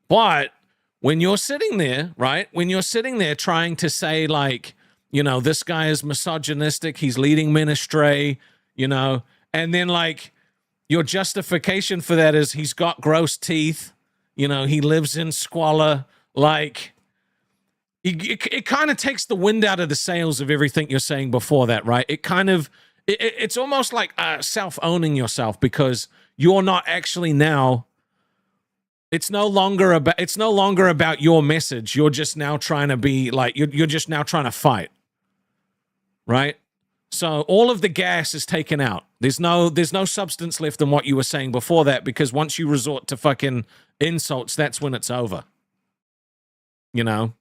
Speaker 1: But when you're sitting there, right, when you're sitting there trying to say, like, you know, this guy is misogynistic, he's leading men astray, you know, and then, like, your justification for that is he's got gross teeth, you know, he lives in squalor, like, it kind of takes the wind out of the sails of everything you're saying before that, right? It kind of, it's almost like self-owning yourself, because you're not actually now, it's no longer about your message. You're just now trying to be like, you're just now trying to fight, right? So all of the gas is taken out. There's no substance left in what you were saying before that, because once you resort to fucking insults, that's when it's over. You know?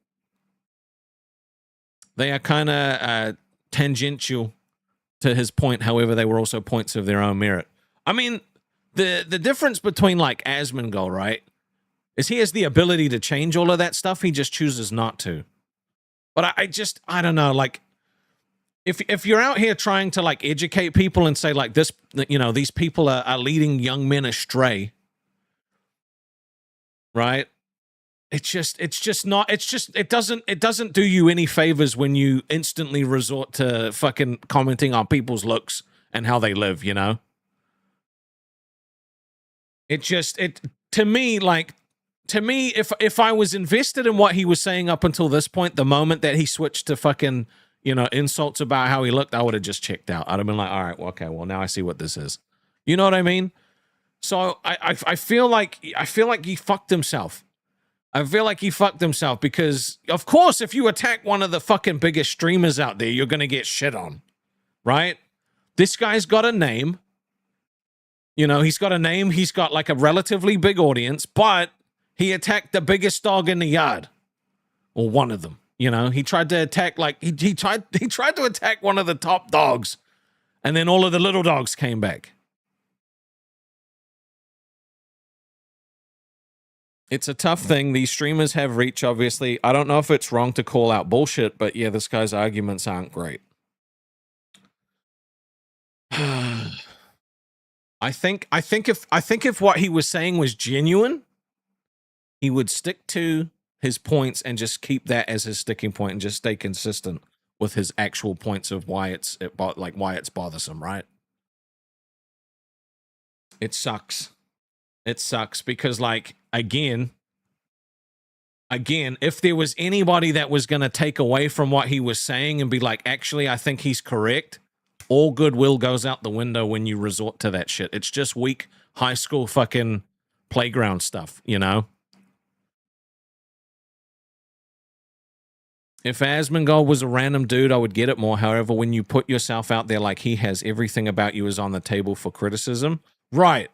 Speaker 1: They are kind of tangential to his point. However, they were also points of their own merit. I mean, the difference between, like, Asmongold, right, is he has the ability to change all of that stuff. He just chooses not to. But I don't know, like, if you're out here trying to, like, educate people and say, like, this, you know, these people are leading young men astray, right? It doesn't do you any favors when you instantly resort to fucking commenting on people's looks and how they live, you know? To me, if I was invested in what he was saying up until this point, the moment that he switched to fucking, you know, insults about how he looked, I would have just checked out. I'd have been like, all right, well, okay, well, now I see what this is. You know what I mean? So I feel like he fucked himself. I feel like he fucked himself because, of course, if you attack one of the fucking biggest streamers out there, you're going to get shit on, right? This guy's got a name. You know, he's got a name. He's got, like, a relatively big audience, but he attacked the biggest dog in the yard, or one of them. You know, he tried to attack, like, he tried to attack one of the top dogs, and then all of the little dogs came back. It's a tough thing. These streamers have reach, obviously. I don't know if it's wrong to call out bullshit, but yeah, this guy's arguments aren't great. I think if what he was saying was genuine, he would stick to his points and just keep that as his sticking point and just stay consistent with his actual points of why it's bothersome, right? It sucks. It sucks because, like, again, if there was anybody that was going to take away from what he was saying and be like, actually, I think he's correct, all goodwill goes out the window when you resort to that shit. It's just weak high school fucking playground stuff, you know? If Asmongold was a random dude, I would get it more. However, when you put yourself out there like he has, everything about you is on the table for criticism. Right.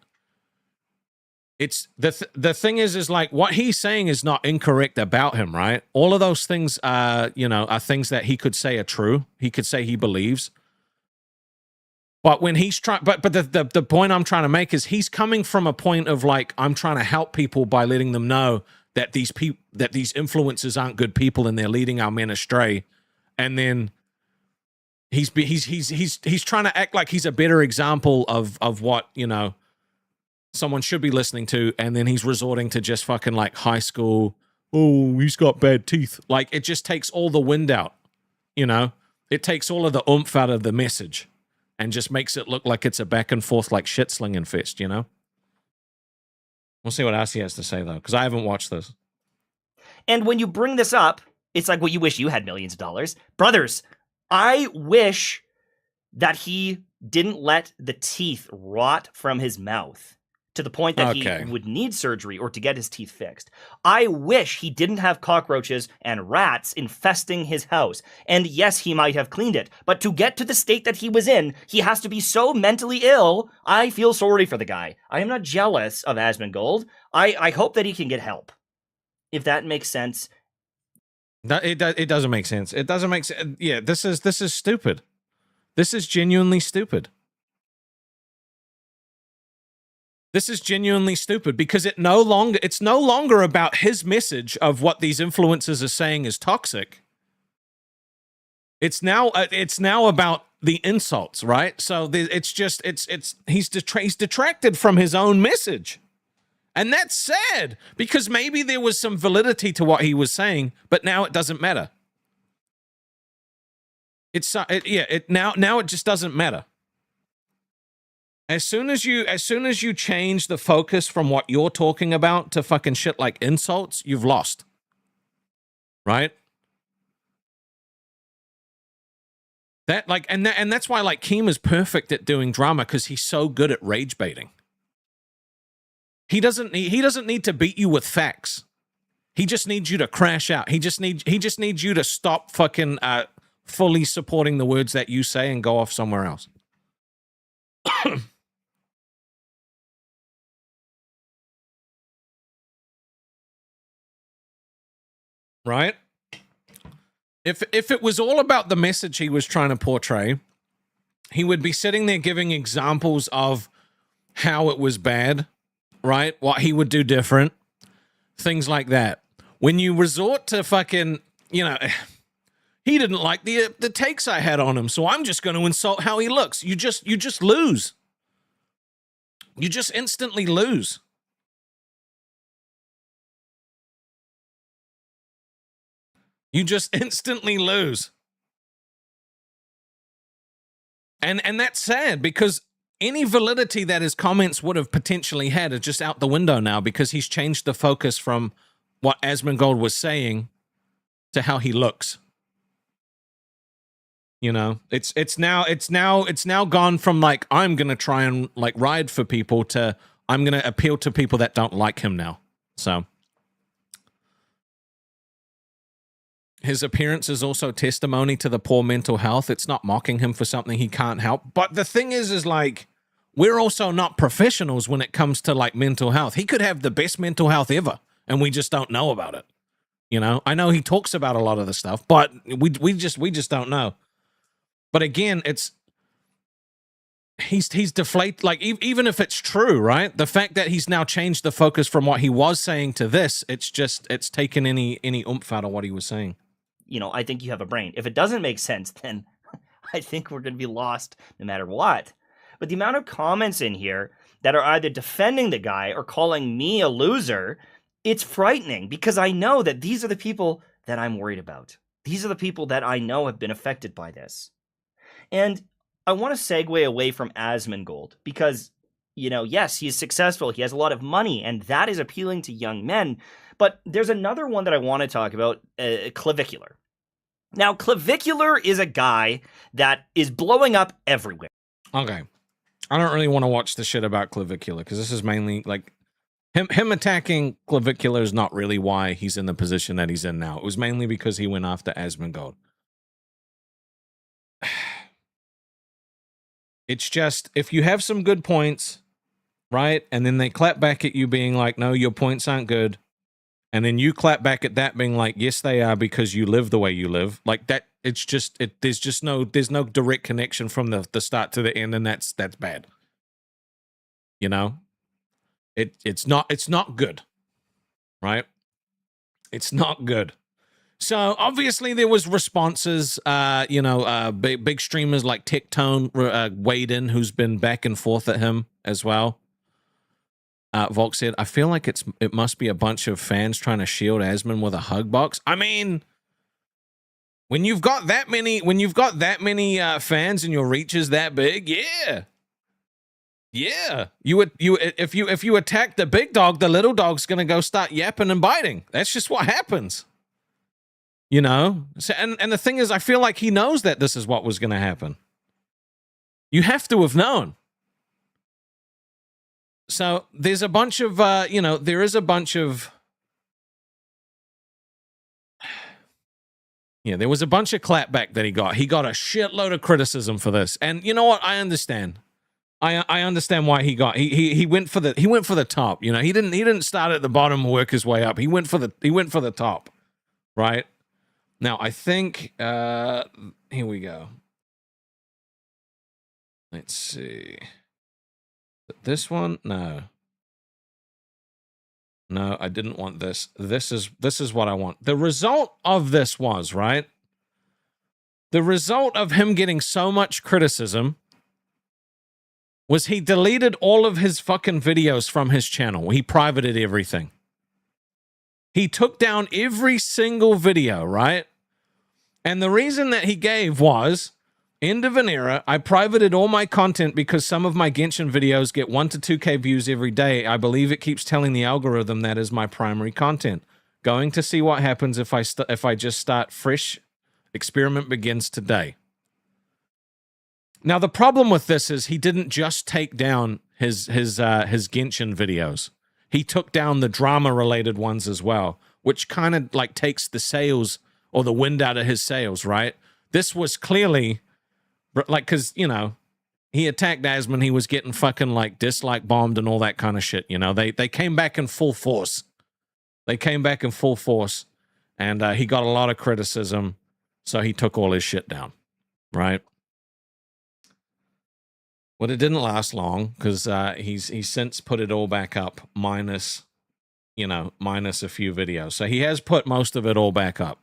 Speaker 1: It's the thing is like what he's saying is not incorrect about him, right? All of those things are things that he could say are true. He could say he believes. But when he's trying, but the point I'm trying to make is he's coming from a point of like, I'm trying to help people by letting them know that these influencers aren't good people and they're leading our men astray. And then he's trying to act like he's a better example of what, someone should be listening to. And then he's resorting to just fucking like high school. Oh, he's got bad teeth. Like it just takes all the wind out, it takes all of the oomph out of the message and just makes it look like it's a back and forth like shit slinging fest, We'll see what else he has to say, though, because I haven't watched this.
Speaker 5: And when you bring this up, it's like, well, you wish you had millions of dollars. Brothers, I wish that he didn't let the teeth rot from his mouth to the point that he would need surgery or to get his teeth fixed. I wish he didn't have cockroaches and rats infesting his house. And yes, he might have cleaned it, but to get to the state that he was in, he has to be so mentally ill. I feel sorry for the guy. I am not jealous of Asmongold. I hope that he can get help. If that makes sense.
Speaker 1: It doesn't make sense. It doesn't make sense. Yeah, this is stupid. This is genuinely stupid. This is genuinely stupid because it's no longer about his message of what these influencers are saying is toxic. It's now about the insults, right? So he's detracted from his own message. And that's sad because maybe there was some validity to what he was saying, but now it doesn't matter. Now it just doesn't matter. As soon as you change the focus from what you're talking about to fucking shit like insults, you've lost. Right? And that's why like Keem is perfect at doing drama because he's so good at rage baiting. He doesn't need to beat you with facts. He just needs you to crash out. He just needs you to stop fucking fully supporting the words that you say and go off somewhere else. Right? If it was all about the message he was trying to portray, he would be sitting there giving examples of how it was bad, right? What he would do different, things like that. When you resort to fucking, he didn't like the takes I had on him, so I'm just going to insult how he looks. You just lose. You just instantly lose. You just instantly lose. And that's sad because any validity that his comments would have potentially had is just out the window now because he's changed the focus from what Asmongold was saying to how he looks. It's now gone from like I'm going to try and like ride for people to I'm going to appeal to people that don't like him now. So his appearance is also testimony to the poor mental health. It's not mocking him for something he can't help. But the thing is like, we're also not professionals when it comes to like mental health. He could have the best mental health ever, and we just don't know about it. I know he talks about a lot of the stuff, but we just don't know. But again, he's deflated. Like even if it's true, right? The fact that he's now changed the focus from what he was saying to this, it's taken any oomph out of what he was saying.
Speaker 5: I think you have a brain. If it doesn't make sense, then I think we're going to be lost no matter what. But the amount of comments in here that are either defending the guy or calling me a loser, it's frightening because I know that these are the people that I'm worried about. These are the people that I know have been affected by this. And I want to segue away from Asmongold because, yes, he's successful. He has a lot of money, and that is appealing to young men. But there's another one that I want to talk about, Clavicular. Now, Clavicular is a guy that is blowing up everywhere.
Speaker 1: Okay. I don't really want to watch the shit about Clavicular because this is mainly like Him attacking Clavicular is not really why he's in the position that he's in now. It was mainly because he went after Asmongold. It's just, if you have some good points, right, and then they clap back at you being like, no, your points aren't good, and then you clap back at that being like, yes, they are because you live the way you live, like that, it's just, there's no direct connection from the start to the end, and that's bad. You know? It's not good, right? It's not good. So obviously there was responses, big streamers like Tectone weighed in, who's been back and forth at him as well. Volk said, I feel like it must be a bunch of fans trying to shield Asmon with a hug box. I mean, when you've got that many fans and your reach is that big, yeah. Yeah, if you attack the big dog, the little dog's gonna go start yapping and biting. That's just what happens, you know. So, and the thing is, I feel like he knows that this is what was gonna happen. You have to have known. So there's a bunch of there is a bunch of there was a bunch of clapback that he got. He got a shitload of criticism for this, and you know what? I understand. I understand why he went for the top. You know, he didn't start at the bottom and work his way up. He went for the top, right? Now I think here we go. Let's see. This one, no, I didn't want this. This is what I want. The result of this was right. The result of him getting so much criticism was he deleted all of his fucking videos from his channel. He privated everything. He took down every single video, right? And the reason that he gave was, end of an era, I privated all my content because some of my Genshin videos get 1 to 2K views every day. I believe it keeps telling the algorithm that is my primary content. Going to see what happens if I just start fresh. Experiment begins today. Now, the problem with this is he didn't just take down his Genshin videos. He took down the drama-related ones as well, which kind of like takes the sails or the wind out of his sails, right? This was clearly, like, because, you know, he attacked Asmon, he was getting fucking, like, dislike bombed and all that kind of shit, you know? They came back in full force. They came back in full force, and he got a lot of criticism, so he took all his shit down, right? Well, it didn't last long because he's since put it all back up, minus a few videos. So he has put most of it all back up.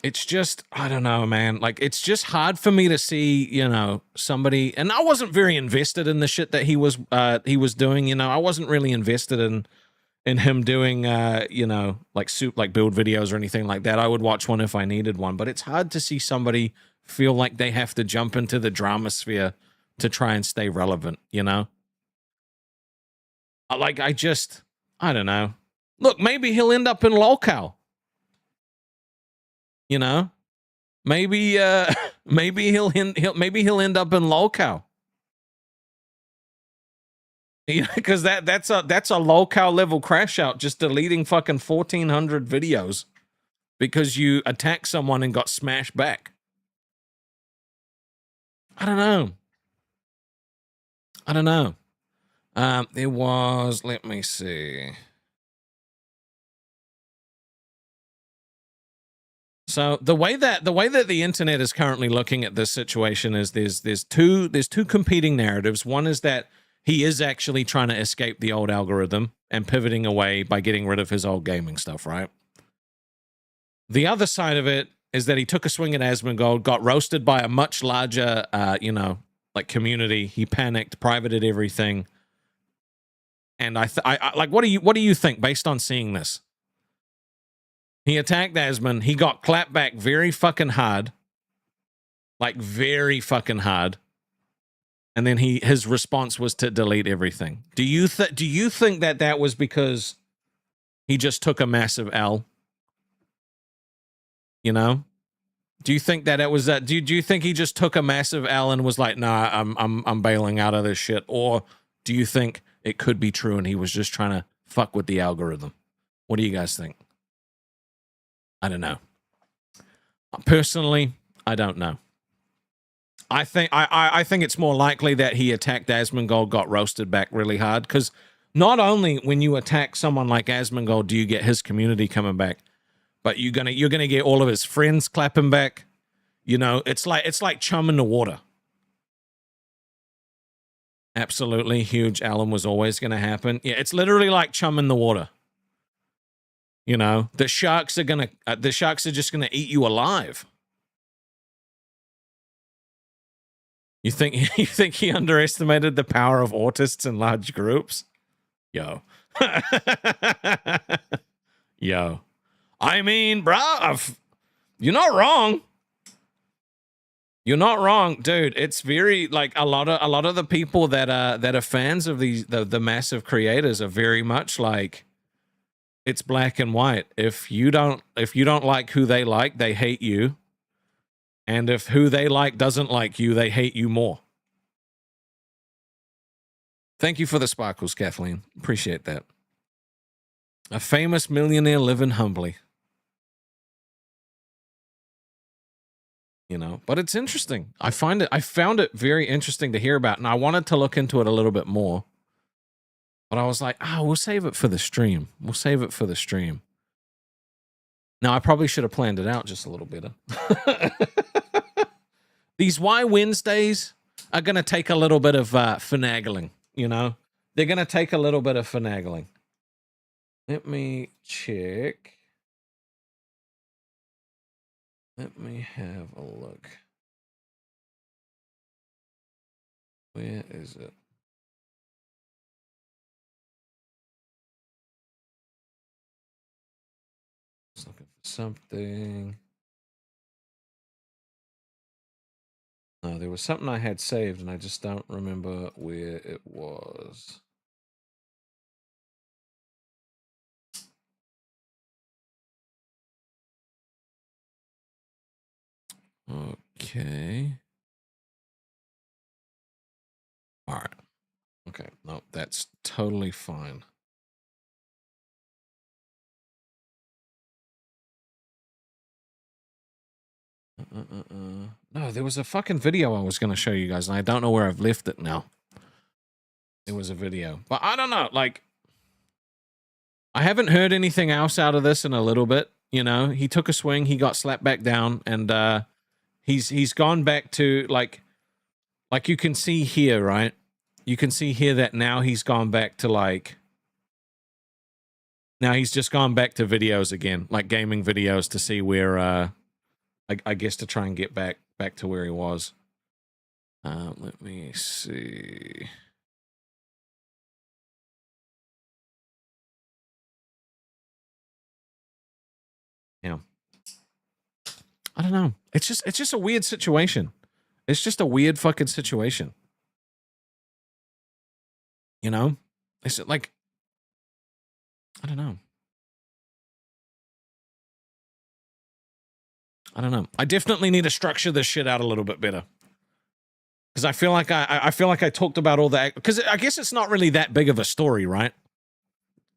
Speaker 1: It's just, I don't know, man. Like, it's just hard for me to see, you know, somebody, and I wasn't very invested in the shit that he was doing. You know, I wasn't really invested in him doing, like build videos or anything like that. I would watch one if I needed one, but it's hard to see somebody feel like they have to jump into the drama sphere to try and stay relevant, you know? Like, I don't know. Look, maybe he'll end up in lolcow. You know? Maybe he'll end up in lolcow. Yeah, because that's a lolcow level crash out, just deleting fucking 1,400 videos because you attacked someone and got smashed back. I don't know. There was, let me see. So the way that the internet is currently looking at this situation is there's two competing narratives. One is that he is actually trying to escape the old algorithm and pivoting away by getting rid of his old gaming stuff, right? The other side of it is that he took a swing at Asmongold, got roasted by a much larger, community. He panicked, privated everything, and I like. What do you think based on seeing this? He attacked Asmon. He got clapped back very fucking hard, like very fucking hard, and then his response was to delete everything. Do you think that was because he just took a massive L? You know, do you think that it was that? Do you think he just took a massive L and was like, "Nah, I'm bailing out of this shit," or do you think it could be true and he was just trying to fuck with the algorithm? What do you guys think? I don't know. Personally, I don't know. I think it's more likely that he attacked Asmongold, got roasted back really hard, because not only when you attack someone like Asmongold do you get his community coming back, but you're gonna get all of his friends clapping back. You know, it's like chum in the water. Absolutely, huge Alan was always gonna happen. Yeah, it's literally like chum in the water. You know, the sharks are just gonna eat you alive. You think he underestimated the power of autists in large groups? Yo. Yo. I mean, bruh, you're not wrong. You're not wrong, dude. It's very like a lot of the people that are fans of the massive creators are very much like it's black and white. If you don't like who they like, they hate you. And if who they like doesn't like you, they hate you more. Thank you for the sparkles, Kathleen. Appreciate that. A famous millionaire living humbly. You know, but it's interesting. I found it very interesting to hear about, and I wanted to look into it a little bit more. But I was like, we'll save it for the stream. We'll save it for the stream. Now, I probably should have planned it out just a little better. These Why Wednesdays are going to take a little bit of finagling, you know? They're going to take a little bit of finagling. Let me check. Let me have a look. Where is it? Just looking for something. No, there was something I had saved and I just don't remember where it was. Okay. All right. Okay. No, that's totally fine. No, there was a fucking video I was going to show you guys, and I don't know where I've left it now. There was a video. But I don't know, like, I haven't heard anything else out of this in a little bit. You know, he took a swing, he got slapped back down, and he's gone back to, like you can see here, right? You can see here that now he's gone back to, like, now he's just gone back to videos again, like gaming videos, to see where, I guess to try and get back to where he was. Let me see. Yeah. I don't know. It's just a weird situation. It's just a weird fucking situation. You know? It's like, I don't know. I don't know. I definitely need to structure this shit out a little bit better. Because I feel like I talked about all that. Because I guess it's not really that big of a story, right?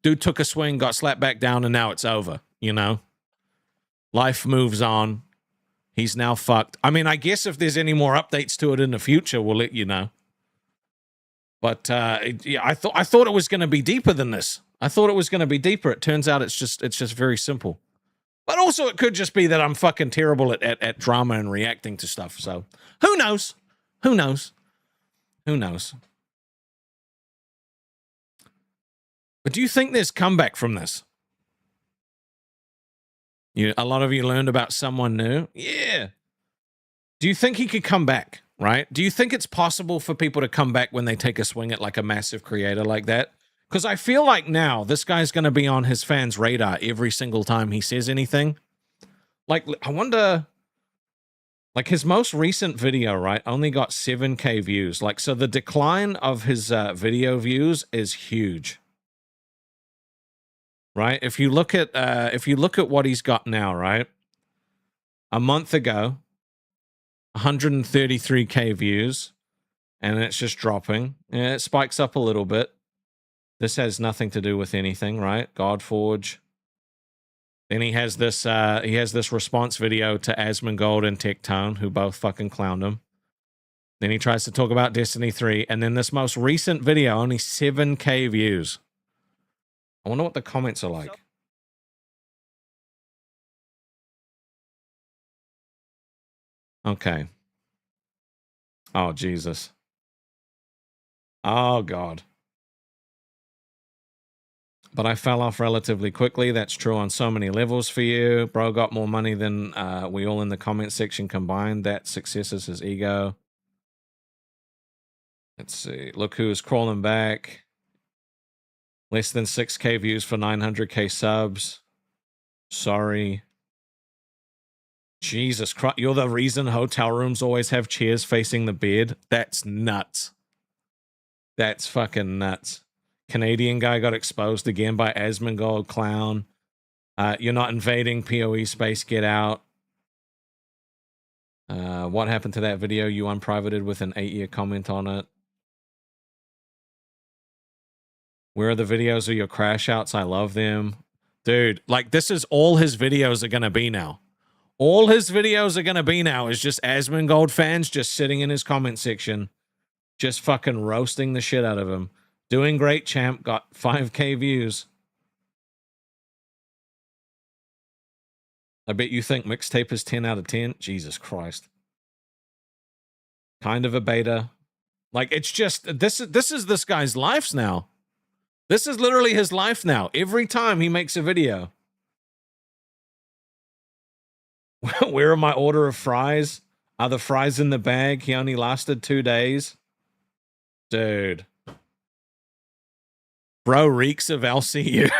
Speaker 1: Dude took a swing, got slapped back down, and now it's over, you know? Life moves on. He's now fucked. I mean, I guess if there's any more updates to it in the future, we'll let you know. But yeah, I thought it was going to be deeper than this. I thought it was going to be deeper. It turns out it's just very simple. But also, it could just be that I'm fucking terrible at drama and reacting to stuff. So, who knows? Who knows? Who knows? But do you think there's comeback from this? A lot of you learned about someone new? Yeah. Do you think he could come back, right? Do you think it's possible for people to come back when they take a swing at like a massive creator like that? Because I feel like now this guy's going to be on his fans' radar every single time he says anything. Like, I wonder, like his most recent video, right, only got 7K views. Like, so the decline of his video views is huge. Right? If you look at what he's got now, right? A month ago, 133K views. and it's just dropping. Yeah, it spikes up a little bit. This has nothing to do with anything, right? Godforge. Then he has this response video to Asmongold and Tectone, who both fucking clowned him. Then he tries to talk about Destiny 3, and then this most recent video, only 7K views. I wonder what the comments are like. Okay. Oh, Jesus. Oh, God. But I fell off relatively quickly. That's true on so many levels for you. Bro got more money than we all in the comment section combined. That success is his ego. Let's see. Look who is crawling back. Less than 6K views for 900K subs. Sorry. Jesus Christ. You're the reason hotel rooms always have chairs facing the bed. That's nuts. That's fucking nuts. Canadian guy got exposed again by Asmongold clown. You're not invading PoE space. Get out. What happened to that video? You unprivated with an 8-year comment on it. Where are the videos of your crash outs? I love them. Dude, like, this is all his videos are going to be now. All his videos are going to be now is just Asmongold fans just sitting in his comment section, just fucking roasting the shit out of him. Doing great, champ. Got 5K views. I bet you think mixtape is 10 out of 10. Jesus Christ. Kind of a beta. Like, it's just, this is this guy's life now. This is literally his life now. Every time he makes a video. Where are my order of fries? Are the fries in the bag? He only lasted 2 days. Dude. Bro reeks of LCU.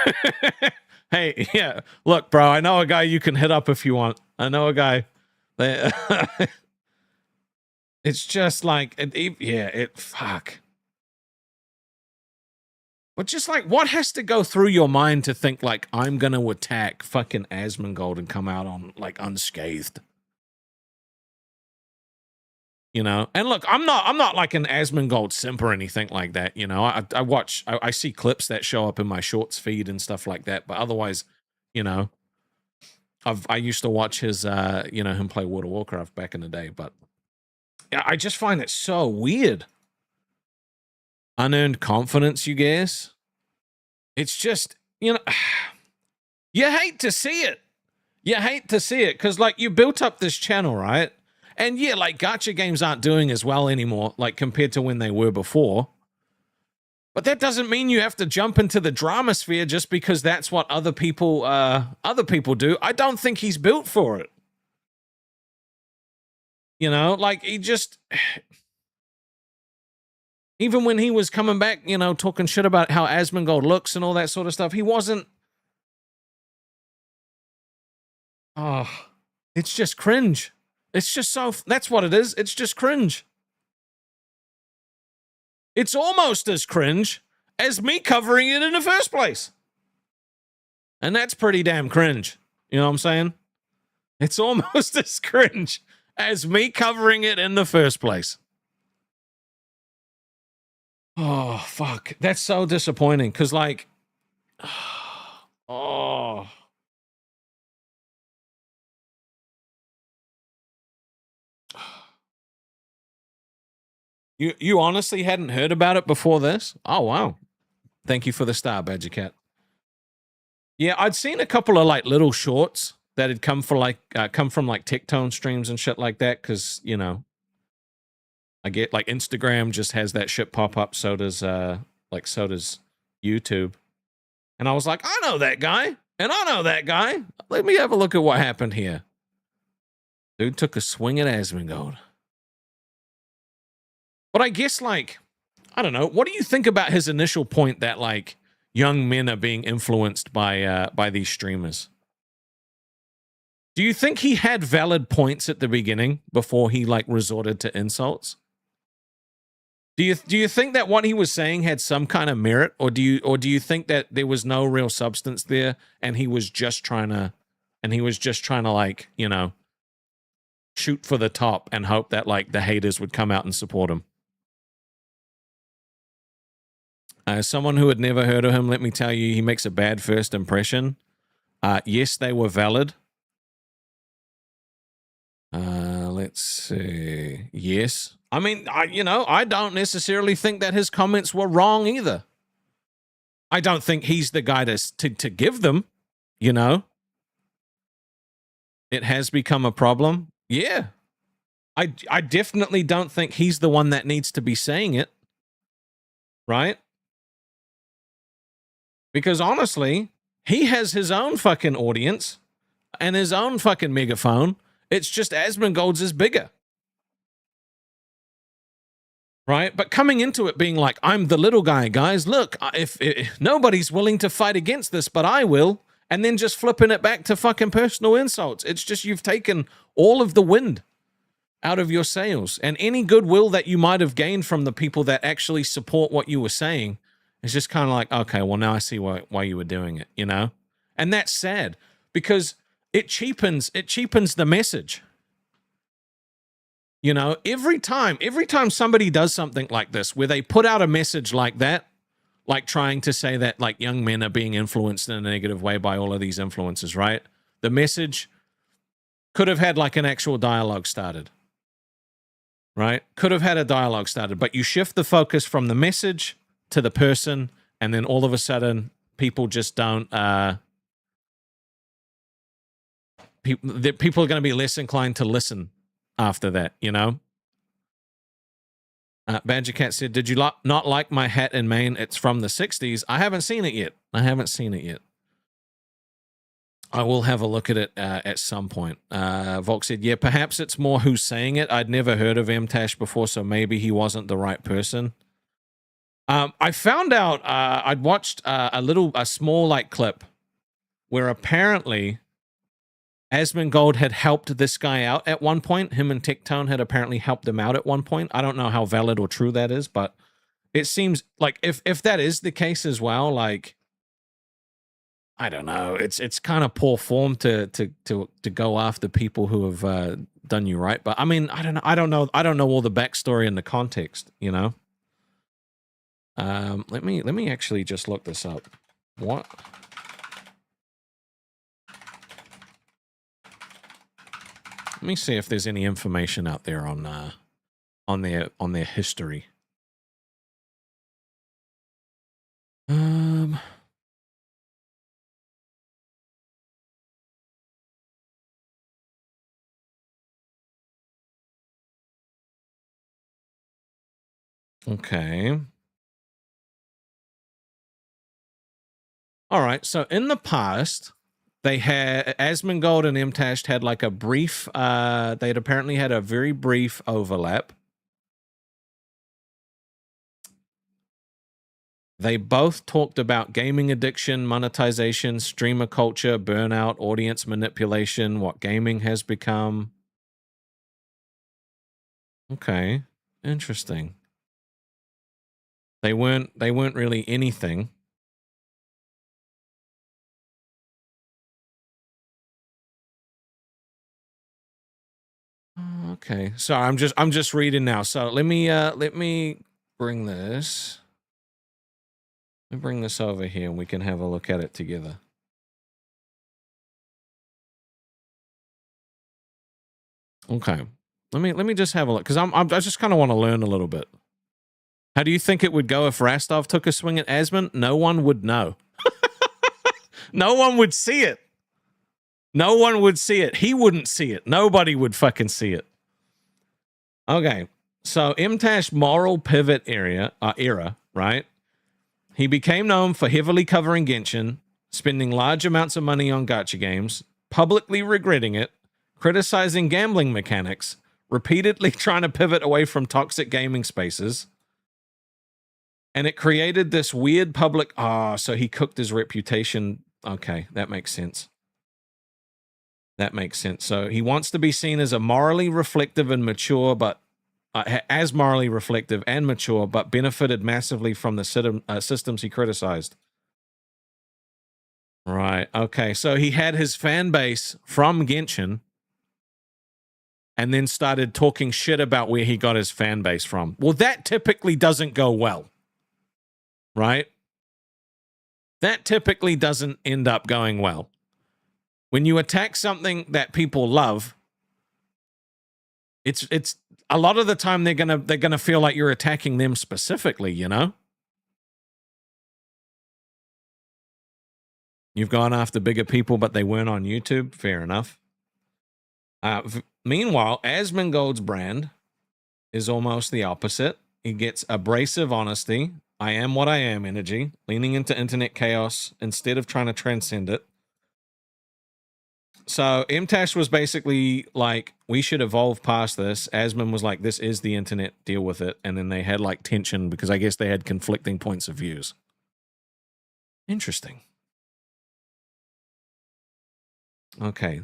Speaker 1: Hey, yeah. Look, bro, I know a guy you can hit up if you want. I know a guy. It's just like, fuck. But just like, what has to go through your mind to think like, I'm going to attack fucking Asmongold and come out on like unscathed? You know, and look, I'm not like an Asmongold simp or anything like that. You know, I see clips that show up in my shorts feed and stuff like that. But otherwise, you know, I used to watch his, him play World of Warcraft back in the day. But yeah, I just find it so weird. Unearned confidence, you guess. It's just, you know, you hate to see it. You hate to see it because, like, you built up this channel, right? And yeah, like, gacha games aren't doing as well anymore, like, compared to when they were before. But that doesn't mean you have to jump into the drama sphere just because that's what other people do. I don't think he's built for it. You know, like, he just... Even when he was coming back, you know, talking shit about how Asmongold looks and all that sort of stuff, he wasn't... Oh, it's just cringe. It's just so... That's what it is. It's just cringe. It's almost as cringe as me covering it in the first place. And that's pretty damn cringe. You know what I'm saying? It's almost as cringe as me covering it in the first place. Oh, fuck. That's so disappointing. Because, like... Oh... You honestly hadn't heard about it before this? Oh, wow. Thank you for the star, Badger Cat. Yeah, I'd seen a couple of, like, little shorts that had come from, like, Tectone streams and shit like that, because, you know, I get, like, Instagram just has that shit pop up, so does YouTube. And I was like, I know that guy, and I know that guy. Let me have a look at what happened here. Dude took a swing at Asmongold. But I guess, like, I don't know. What do you think about his initial point that, like, young men are being influenced by these streamers? Do you think he had valid points at the beginning before he, like, resorted to insults? Do you think that what he was saying had some kind of merit, or do you think that there was no real substance there and he was just trying to like, you know, shoot for the top and hope that, like, the haters would come out and support him? As someone who had never heard of him, let me tell you, he makes a bad first impression. Yes, they were valid. Let's see. Yes. I mean, I don't necessarily think that his comments were wrong either. I don't think he's the guy to give them, you know. It has become a problem. Yeah. I definitely don't think he's the one that needs to be saying it. Right? Because honestly, he has his own fucking audience and his own fucking megaphone. It's just Asmongold's is bigger. Right? But coming into it being like, I'm the little guy, guys. Look, if nobody's willing to fight against this, but I will. And then just flipping it back to fucking personal insults. It's just you've taken all of the wind out of your sails. And any goodwill that you might have gained from the people that actually support what you were saying is just kind of like, okay, well, now I see why you were doing it, you know? And that's sad because it cheapens the message. You know, every time somebody does something like this, where they put out a message like that, like trying to say that like young men are being influenced in a negative way by all of these influencers, right? The message could have had like an actual dialogue started, right? Could have had a dialogue started, but you shift the focus from the message to the person, and then all of a sudden people just don't, people are going to be less inclined to listen after that, you know? Badger Cat said, did you not like my hat and mane? It's from the 60s. I haven't seen it yet. I will have a look at it at some point. Volk said, yeah, perhaps it's more who's saying it. I'd never heard of Mtashed before, so maybe he wasn't the right person. I found out, I'd watched a small like clip where apparently Asmongold had helped this guy out at one point. Him and Tectone had apparently helped him out at one point. I don't know how valid or true that is, but it seems like if that is the case as well, like, I don't know. It's kind of poor form to go after people who have done you right. But I mean, I don't know all the backstory and the context, you know. Let me actually just look this up. What? Let me see if there's any information out there on their history. Okay. All right. So in the past, they had Asmongold and Mtashed had like a brief. They'd apparently had a very brief overlap. They both talked about gaming addiction, monetization, streamer culture, burnout, audience manipulation, what gaming has become. Okay, interesting. They weren't really anything. Okay, so I'm just reading now. So let me bring this. Let me bring this over here and we can have a look at it together. Okay. Let me just have a look, because I just kind of want to learn a little bit. How do you think it would go if Rastov took a swing at Asmon? No one would know. No one would see it. No one would see it. He wouldn't see it. Nobody would fucking see it. Okay. So Mtashed moral pivot era, right? He became known for heavily covering Genshin, spending large amounts of money on gacha games, publicly regretting it, criticizing gambling mechanics, repeatedly trying to pivot away from toxic gaming spaces. And it created this weird public... so he cooked his reputation. Okay, that makes sense. That makes sense. So he wants to be seen as a morally reflective and mature, but... as morally reflective and mature, but benefited massively from the systems he criticized. Right. Okay. So he had his fan base from Genshin and then started talking shit about where he got his fan base from. Well, that typically doesn't go well. right? That typically doesn't end up going well. When you attack something that people love, it's a lot of the time they're gonna feel like you're attacking them specifically, you know? You've gone after bigger people, but they weren't on YouTube. Fair enough. Meanwhile, Asmongold's brand is almost the opposite. He gets abrasive honesty, I am what I am energy, leaning into internet chaos instead of trying to transcend it. So Mtashed was basically like, we should evolve past this. Asmon was like, this is the internet, deal with it. And then they had like tension because I guess they had conflicting points of views. Interesting. Okay.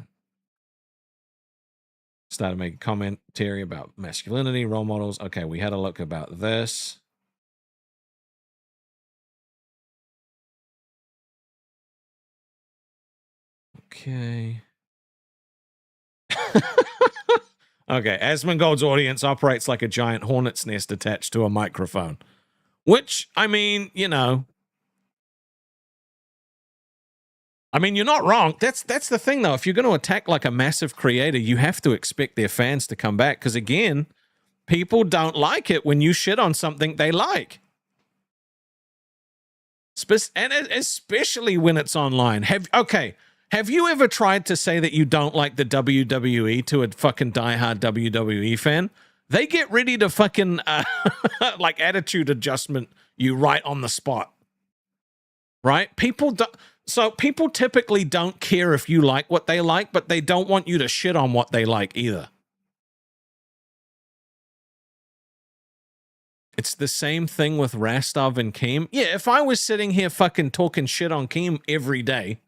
Speaker 1: Started making commentary about masculinity, role models. Okay, we had a look about this. Okay. Okay, Asmongold's audience operates like a giant hornet's nest attached to a microphone. Which, I mean, you know. I mean, you're not wrong. That's the thing, though. If you're going to attack like a massive creator, you have to expect their fans to come back. Because, again, people don't like it when you shit on something they like. And especially when it's online. Have you ever tried to say that you don't like the WWE to a fucking diehard WWE fan? They get ready to fucking like attitude adjustment you right on the spot. Right? People typically don't care if you like what they like, but they don't want you to shit on what they like either. It's the same thing with Rastov and Keem. Yeah, if I was sitting here fucking talking shit on Keem every day,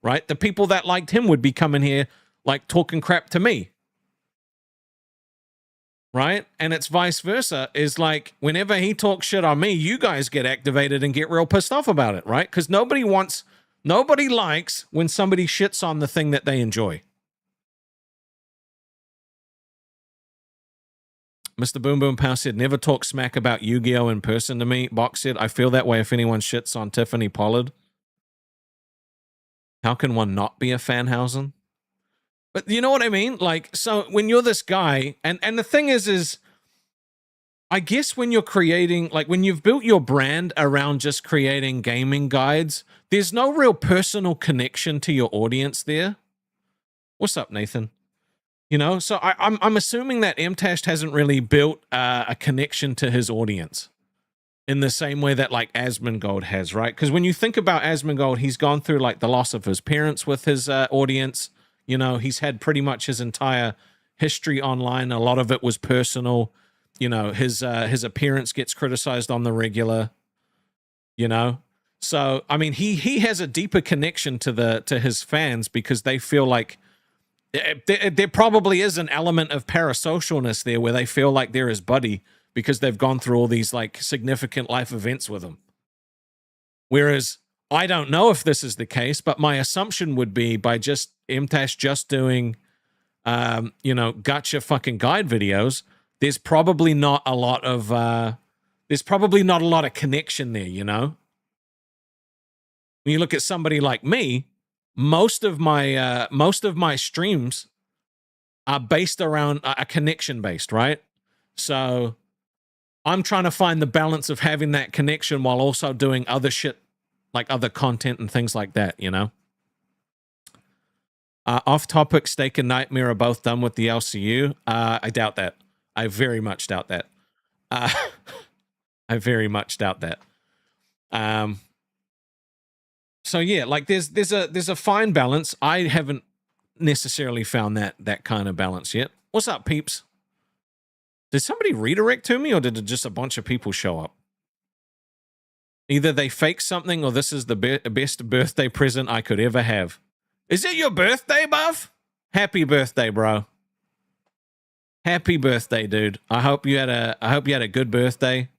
Speaker 1: right? The people that liked him would be coming here like talking crap to me. Right? And it's vice versa. Is like whenever he talks shit on me, you guys get activated and get real pissed off about it, right? Because nobody likes when somebody shits on the thing that they enjoy. Mr. Boom Boom Pow said, never talk smack about Yu-Gi-Oh! In person to me. Box said, I feel that way if anyone shits on Tiffany Pollard. How can one not be a Fanhausen? But you know what I mean? Like, so when you're this guy, and the thing is I guess when you're creating, like when you've built your brand around just creating gaming guides, there's no real personal connection to your audience there. What's up, Nathan? You know, so I'm assuming that Mtashed hasn't really built a connection to his audience in the same way that like Asmongold has, right? Because when you think about Asmongold, he's gone through like the loss of his parents with his audience. You know, he's had pretty much his entire history online. A lot of it was personal. You know, his appearance gets criticized on the regular. You know, so I mean, he has a deeper connection to his fans because they feel like. There probably is an element of parasocialness there where they feel like they're his buddy because they've gone through all these like significant life events with him. Whereas I don't know if this is the case, but my assumption would be by just Mtashed just doing, gacha fucking guide videos, there's probably not a lot of connection there, you know? When you look at somebody like me, most of my streams are based around a connection based, right? So I'm trying to find the balance of having that connection while also doing other shit, like other content and things like that, you know? Off topic, Steak and Nightmare are both done with the LCU. I doubt that. I very much doubt that. I very much doubt that. So yeah, like there's a fine balance. I haven't necessarily found that kind of balance yet. What's up, peeps? Did somebody redirect to me, or did just a bunch of people show up? Either they fake something, or this is the best birthday present I could ever have. Is it your birthday, Buff? Happy birthday, bro. Happy birthday, dude. I hope you had a good birthday.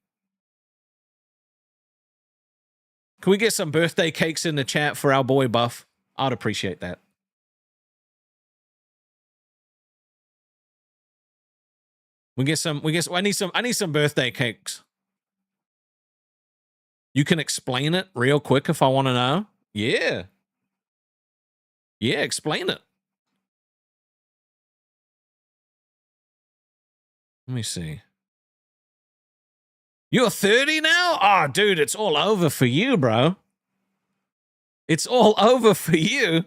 Speaker 1: Can we get some birthday cakes in the chat for our boy Buff? I'd appreciate that. I need some birthday cakes. You can explain it real quick if I want to know. Yeah. Yeah, explain it. Let me see. You're 30 now? Oh, dude, it's all over for you, bro. It's all over for you.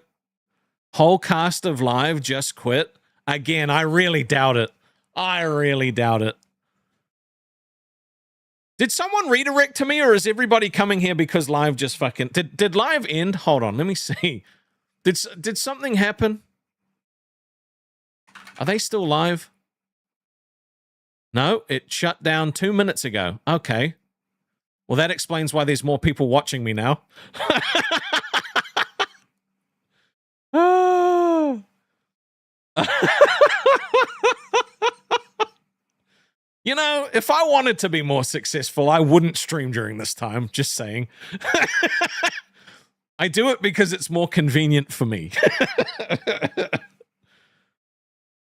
Speaker 1: Whole cast of Live just quit. Again, I really doubt it. I really doubt it. Did someone redirect to me, or is everybody coming here because Live just fucking... Did Live end? Hold on, let me see. Did something happen? Are they still live? No, it shut down 2 minutes ago. Okay. Well, that explains why there's more people watching me now. Oh. You know, if I wanted to be more successful, I wouldn't stream during this time. Just saying. I do it because it's more convenient for me.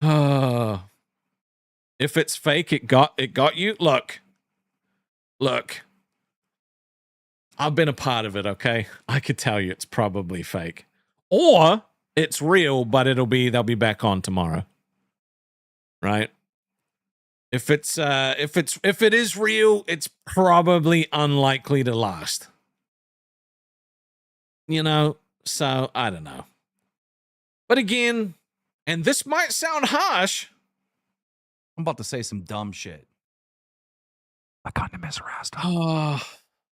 Speaker 1: Oh. If it's fake, it got you. Look. I've been a part of it, okay? I could tell you it's probably fake. Or it's real, but they'll be back on tomorrow. Right? If it is real, it's probably unlikely to last. You know, so I don't know. But again, and this might sound harsh,
Speaker 3: I'm about to say some dumb shit. I kind of miss Rastov.
Speaker 1: oh,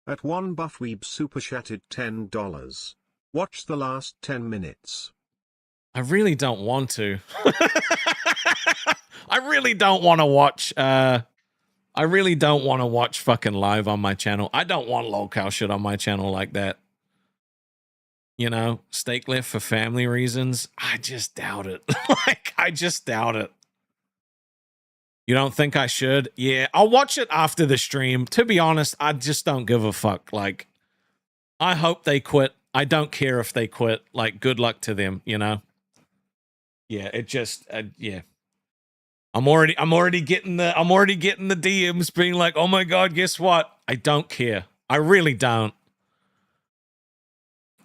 Speaker 4: At one Buffweeb super chatted $10. Watch the last 10 minutes.
Speaker 1: I really don't want to. I really don't want to watch. I really don't want to watch fucking Live on my channel. I don't want lolcow shit on my channel like that. You know, steak left for family reasons. I just doubt it. Like, I just doubt it. You don't think I should? Yeah, I'll watch it after the stream. To be honest, I just don't give a fuck. Like, I hope they quit. I don't care if they quit. Like, good luck to them, you know? Yeah, it just, yeah. I'm already getting the DMs being like, oh my God, guess what? I don't care. I really don't.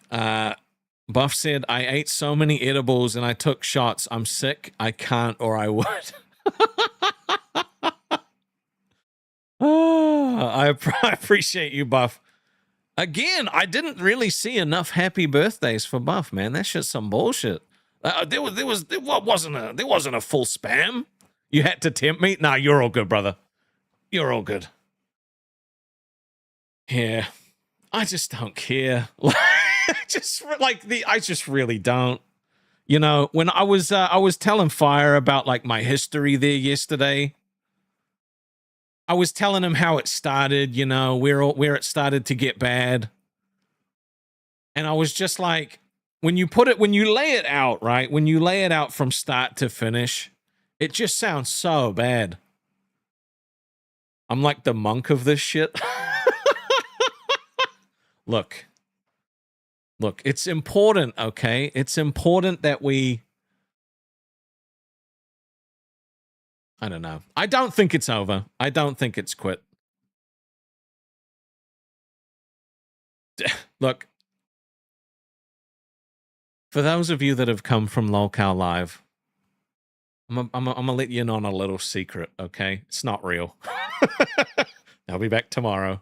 Speaker 1: Buff said, I ate so many edibles and I took shots. I'm sick. I can't, or I would. Oh, I appreciate you, Buff. Again, I didn't really see enough happy birthdays for Buff, man. That's just some bullshit. There wasn't a full spam. You had to tempt me. Nah, you're all good, brother. You're all good. Yeah, I just don't care. I just really don't. You know, when I was telling Fire about like my history there yesterday. I was telling him how it started, you know, where it started to get bad. And I was just like, when you lay it out, right? When you lay it out from start to finish, it just sounds so bad. I'm like the monk of this shit. Look, it's important, okay? It's important that I don't know. I don't think it's over. I don't think it's quit. Look, for those of you that have come from lolcow Live, I'm gonna let you in on a little secret, okay? It's not real. They'll be back tomorrow.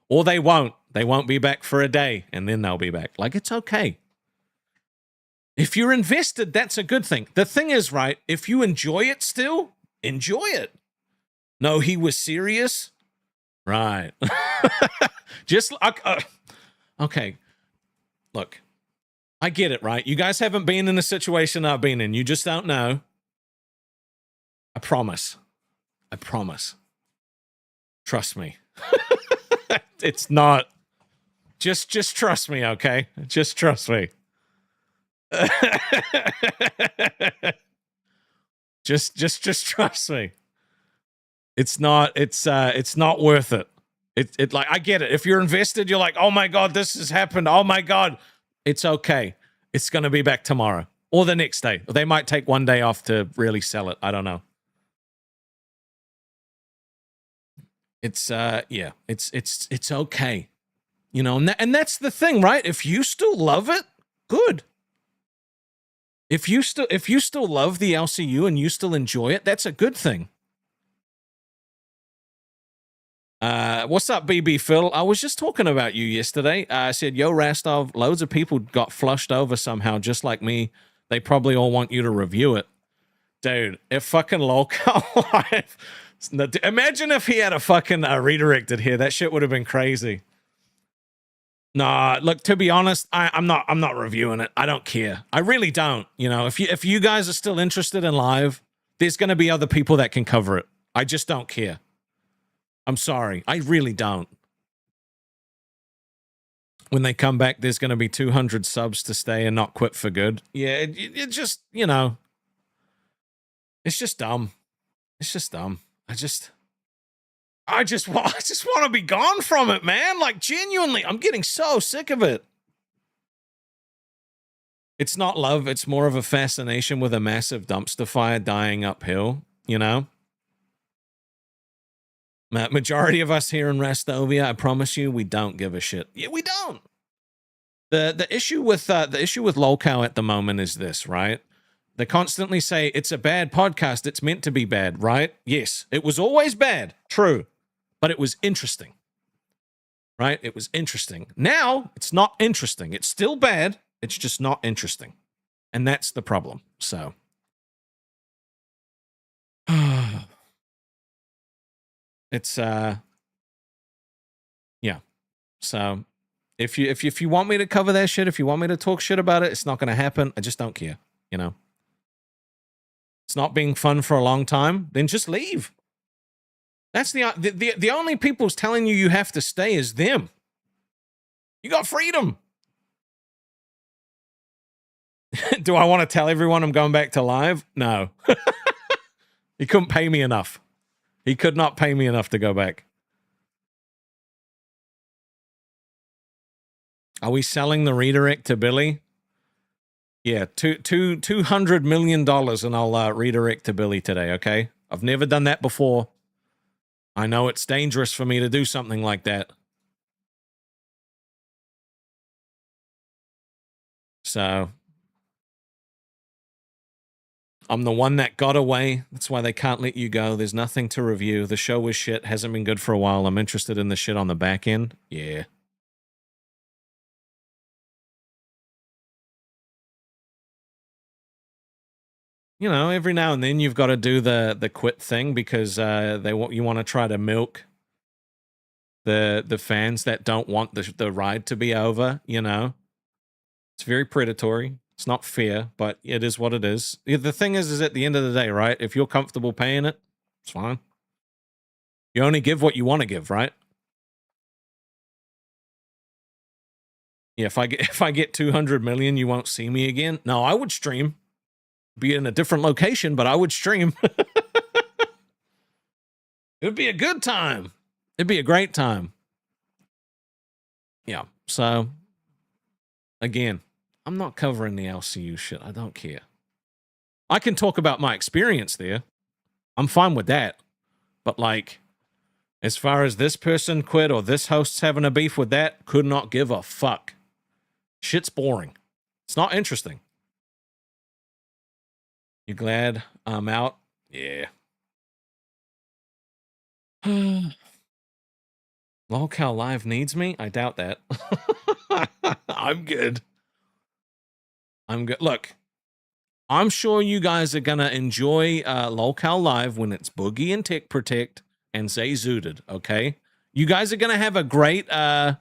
Speaker 1: Or they won't. They won't be back for a day, and then they'll be back. Like, it's okay. If you're invested, that's a good thing. The thing is, right, if you enjoy it still, enjoy it. No, he was serious? Right. Just okay. Look, I get it, right? You guys haven't been in a situation I've been in. You just don't know. I promise. I promise. Trust me. It's not. Just trust me, okay? Just trust me. Just trust me. It's not worth it. It like, I get it. If you're invested, you're like, oh my God, this has happened. Oh my God. It's okay. It's going to be back tomorrow or the next day. They might take one day off to really sell it. I don't know. It's yeah, it's okay. You know, and that's the thing, right? If you still love it, good. If you still love the LCU and you still enjoy it, that's a good thing. What's up, BB Phil? I was just talking about you yesterday. I said, yo, Rastov, loads of people got flushed over somehow, just like me. They probably all want you to review it. Dude, if fucking Local Live... Imagine if he had a fucking redirected here. That shit would have been crazy. Nah, look, to be honest, I'm not reviewing it. I don't care. I really don't. You know, if you guys are still interested in live, there's going to be other people that can cover it. I just don't care. I'm sorry. I really don't. When they come back, there's going to be 200 subs to stay and not quit for good. Yeah, it just, you know, it's just dumb. It's just dumb. I just want to be gone from it, man. Like, genuinely, I'm getting so sick of it. It's not love. It's more of a fascination with a massive dumpster fire dying uphill, you know? Majority of us here in Rastovia, I promise you, we don't give a shit. Yeah, we don't. The issue with Lolcow at the moment is this, right? They constantly say it's a bad podcast. It's meant to be bad, right? Yes, it was always bad. True. But it was interesting, right? It was interesting. Now, it's not interesting. It's still bad. It's just not interesting. And that's the problem. So, it's, yeah. So, if you want me to cover that shit, if you want me to talk shit about it, it's not going to happen. I just don't care, you know? It's not being fun for a long time, then just leave. That's the only people telling you have to stay is them. You got freedom. Do I want to tell everyone I'm going back to live? No. He couldn't pay me enough. He could not pay me enough to go back. Are we selling the redirect to Billy? Yeah, $200 million and I'll redirect to Billy today, okay? I've never done that before. I know it's dangerous for me to do something like that. So, I'm the one that got away. That's why they can't let you go. There's nothing to review. The show was shit. Hasn't been good for a while. I'm interested in the shit on the back end. Yeah. You know, every now and then you've got to do the quit thing because you want to try to milk the fans that don't want the ride to be over, you know. It's very predatory. It's not fair, but it is what it is. The thing is at the end of the day, right? If you're comfortable paying it, it's fine. You only give what you want to give, right? Yeah, if I get 200 million, you won't see me again. No, I would stream. Be in a different location, but I would stream. It'd be a good time. It'd be a great time. Yeah. So, again, I'm not covering the LCU shit. I don't care. I can talk about my experience there. I'm fine with that. But, like, as far as this person quit or this host's having a beef with that, could not give a fuck. Shit's boring. It's not interesting. You glad I'm out? Yeah. Lolcow Live needs me? I doubt that. I'm good. I'm good. Look, I'm sure you guys are going to enjoy Lolcow Live when it's Boogie and Tech Protect and Zay Zooted, okay? You guys are going to have a great time.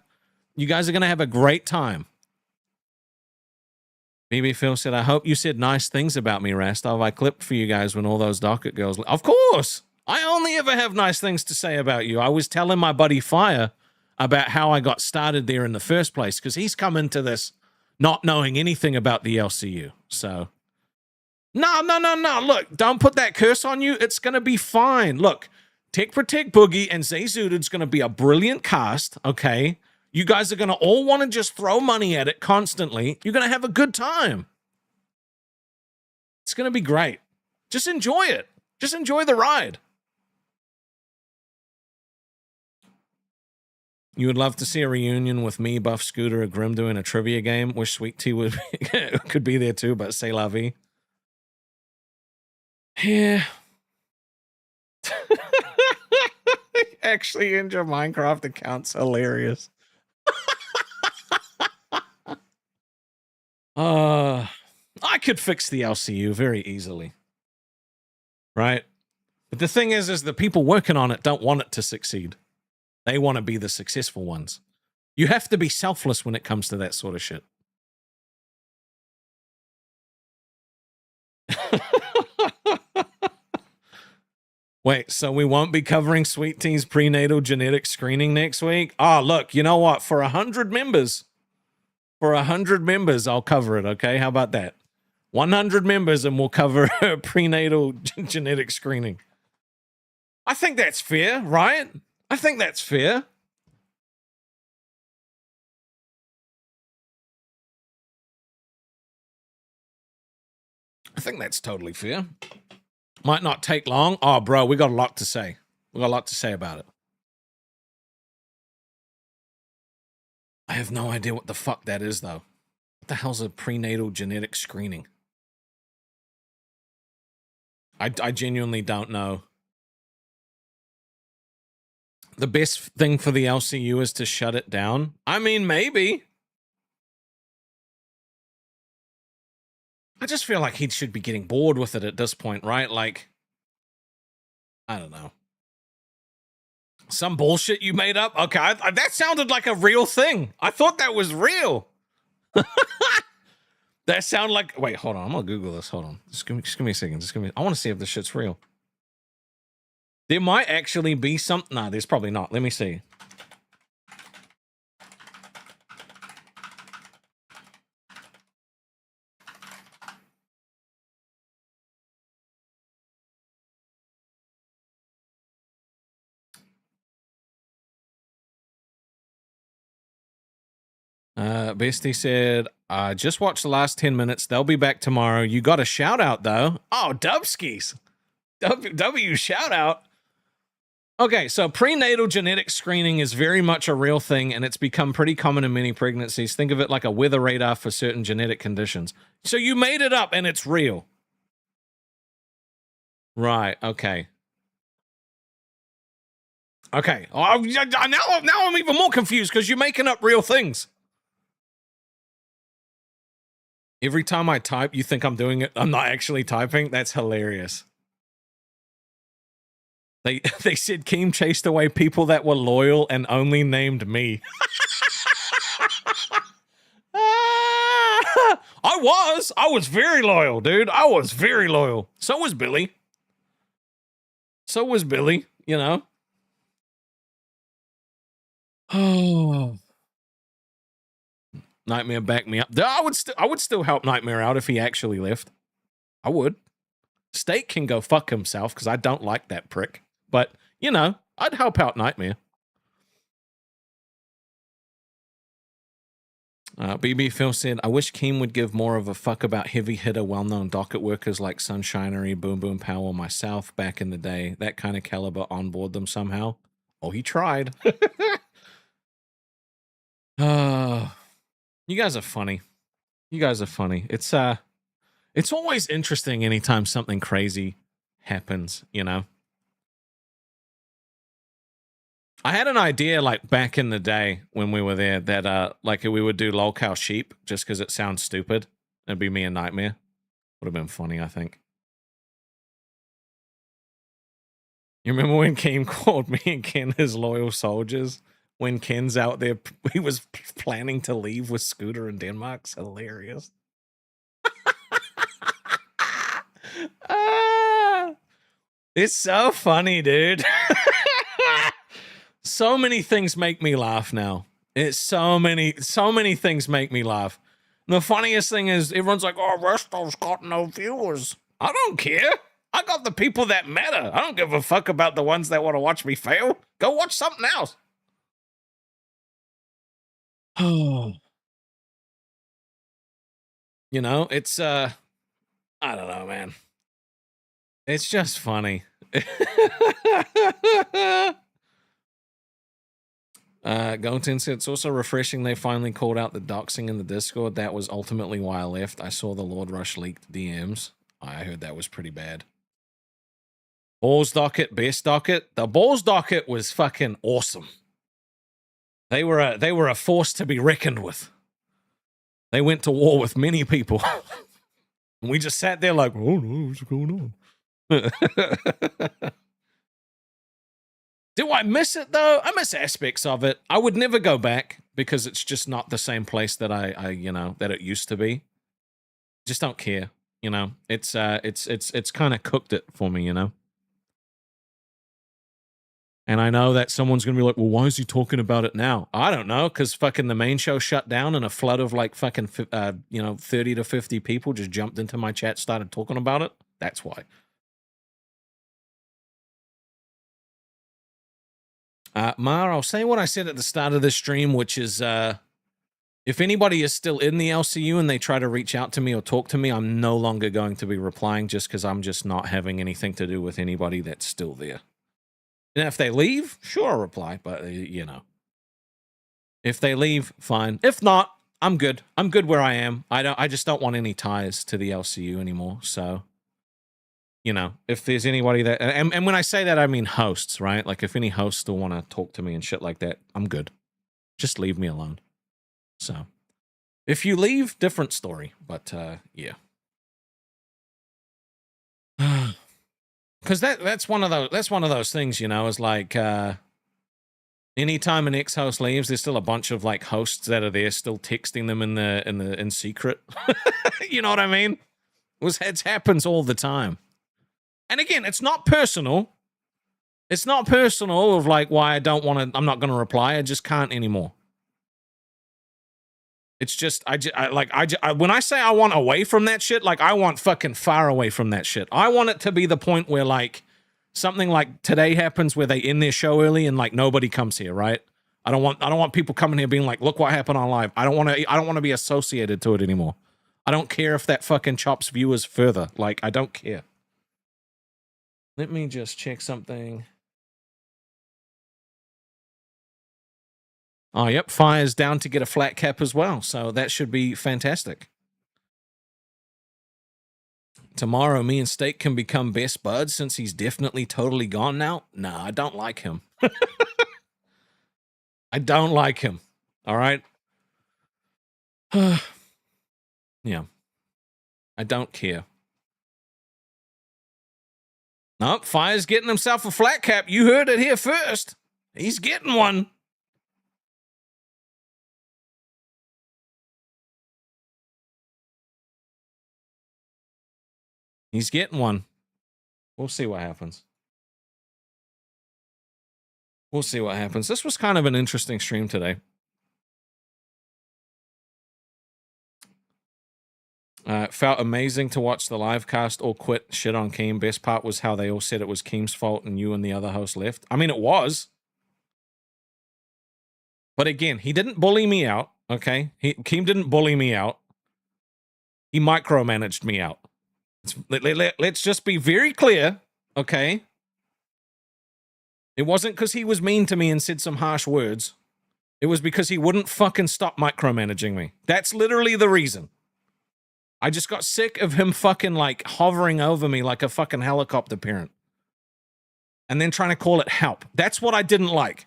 Speaker 1: BB Phil said, I hope you said nice things about me, Rastov. I clipped for you guys when all those docket girls... Of course! I only ever have nice things to say about you. I was telling my buddy Fire about how I got started there in the first place, because he's come into this not knowing anything about the LCU. So, no. Look, don't put that curse on you. It's going to be fine. Look, Tech Protect Boogie and Zay Zooted's going to be a brilliant cast, okay? You guys are going to all want to just throw money at it constantly. You're going to have a good time. It's going to be great. Just enjoy it. Just enjoy the ride. You would love to see a reunion with me, Buff, Scooter, or Grim doing a trivia game. Wish Sweet Tea would could be there too, but say la vie. Yeah. Actually, in your Minecraft account's hilarious. I could fix the LCU very easily. Right? But the thing is the people working on it don't want it to succeed. They want to be the successful ones. You have to be selfless when it comes to that sort of shit. Wait, so we won't be covering Sweet Tea's prenatal genetic screening next week? Oh, look, you know what? For 100 members, I'll cover it, okay? How about that? 100 members and we'll cover prenatal genetic screening. I think that's fair, right? I think that's fair. I think that's totally fair. Might not take long. Oh, bro, we got a lot to say. We got a lot to say about it. I have no idea what the fuck that is, though. What the hell's a prenatal genetic screening? I genuinely don't know. The best thing for the LCU is to shut it down? I mean, maybe. I just feel like he should be getting bored with it at this point, right? Like, I don't know. Some bullshit you made up? Okay, that sounded like a real thing. I thought that was real. That sounded like... Wait, hold on. I'm going to Google this. Hold on. Just give me a second. I want to see if this shit's real. There might actually be something... Nah, there's probably not. Let me see. Bestie said, I just watched the last 10 minutes. They'll be back tomorrow. You got a shout out, though. Oh, Dubskis. W shout out. Okay, so prenatal genetic screening is very much a real thing, and it's become pretty common in many pregnancies. Think of it like a weather radar for certain genetic conditions. So you made it up, and it's real. Right, okay. Okay, now I'm even more confused because you're making up real things. Every time I type, you think I'm doing it. I'm not actually typing. That's hilarious. They said Keem chased away people that were loyal and only named me. I was very loyal, dude. I was very loyal. So was Billy. You know. Oh. Nightmare back me up. I would still help Nightmare out if he actually left. I would. Steak can go fuck himself because I don't like that prick. But, you know, I'd help out Nightmare. BB Phil said, I wish Keem would give more of a fuck about heavy hitter well-known docket workers like Sunshinery, Boom Boom Power, myself back in the day. That kind of caliber onboard them somehow. Oh, he tried. You guys are funny. It's always interesting anytime something crazy happens, you know? I had an idea, like, back in the day when we were there that, like, we would do lolcow sheep just because it sounds stupid. It'd be me and Nightmare. Would have been funny, I think. You remember when Keem called me and Ken his loyal soldiers? When Ken's out there, he was planning to leave with Scooter in Denmark. It's hilarious. It's so funny, dude. So many things make me laugh now. It's so many things make me laugh. And the funniest thing is everyone's like, oh, Rastov's got no viewers. I don't care. I got the people that matter. I don't give a fuck about the ones that want to watch me fail. Go watch something else. Oh. You know, it's I don't know, man. It's just funny. Gontin said it's also refreshing they finally called out the doxing in the Discord. That was ultimately why I left. I saw the Lord Rush leaked DMs. I heard that was pretty bad. Balls docket, best docket. The balls docket was fucking awesome. They were a force to be reckoned with. They went to war with many people. And we just sat there like, oh no, what's going on? Do I miss it though? I miss aspects of it. I would never go back because it's just not the same place that I that it used to be. Just don't care, you know. It's kind of cooked it for me, you know. And I know that someone's gonna be like, well, why is he talking about it now? I don't know, because fucking the main show shut down and a flood of like fucking 30 to 50 people just jumped into my chat, started talking about it. That's why. Mar, I'll say what I said at the start of this stream, which is if anybody is still in the LCU and they try to reach out to me or talk to me, I'm no longer going to be replying just because I'm just not having anything to do with anybody that's still there. And if they leave, sure, I'll reply, but you know. If they leave, fine. If not, I'm good. I'm good where I am. I just don't want any ties to the LCU anymore, so... You know, if there's anybody that, and when I say that, I mean hosts, right? Like if any hosts still want to talk to me and shit like that, I'm good. Just leave me alone. So, if you leave, different story. But yeah, because that's one of those things, you know, is like anytime an ex-host leaves, there's still a bunch of like hosts that are there still texting them in secret. You know what I mean? It happens all the time. And again, it's not personal. It's not personal of like why I'm not going to reply. I just can't anymore. It's just, when I say I want away from that shit, like I want fucking far away from that shit. I want it to be the point where like something like today happens where they end their show early and like nobody comes here, right? I don't want people coming here being like, look what happened on live. I don't want to be associated to it anymore. I don't care if that fucking chops viewers further. Like, I don't care. Let me just check something. Oh, yep. Fire's down to get a flat cap as well. So that should be fantastic. Tomorrow, me and Steak can become best buds since he's definitely totally gone now. Nah, I don't like him. I don't like him. All right? Yeah. I don't care. Nope, Fire's getting himself a flat cap. You heard it here first. He's getting one. He's getting one. We'll see what happens. We'll see what happens. This was kind of an interesting stream today. Felt amazing to watch the live cast all quit shit on Keem. Best part was how they all said it was Keem's fault and you and the other host left. I mean, it was. But again, he didn't bully me out, okay? Keem didn't bully me out. He micromanaged me out. Let's just be very clear, okay? It wasn't because he was mean to me and said some harsh words. It was because he wouldn't fucking stop micromanaging me. That's literally the reason. I just got sick of him fucking like hovering over me like a fucking helicopter parent. And then trying to call it help. That's what I didn't like.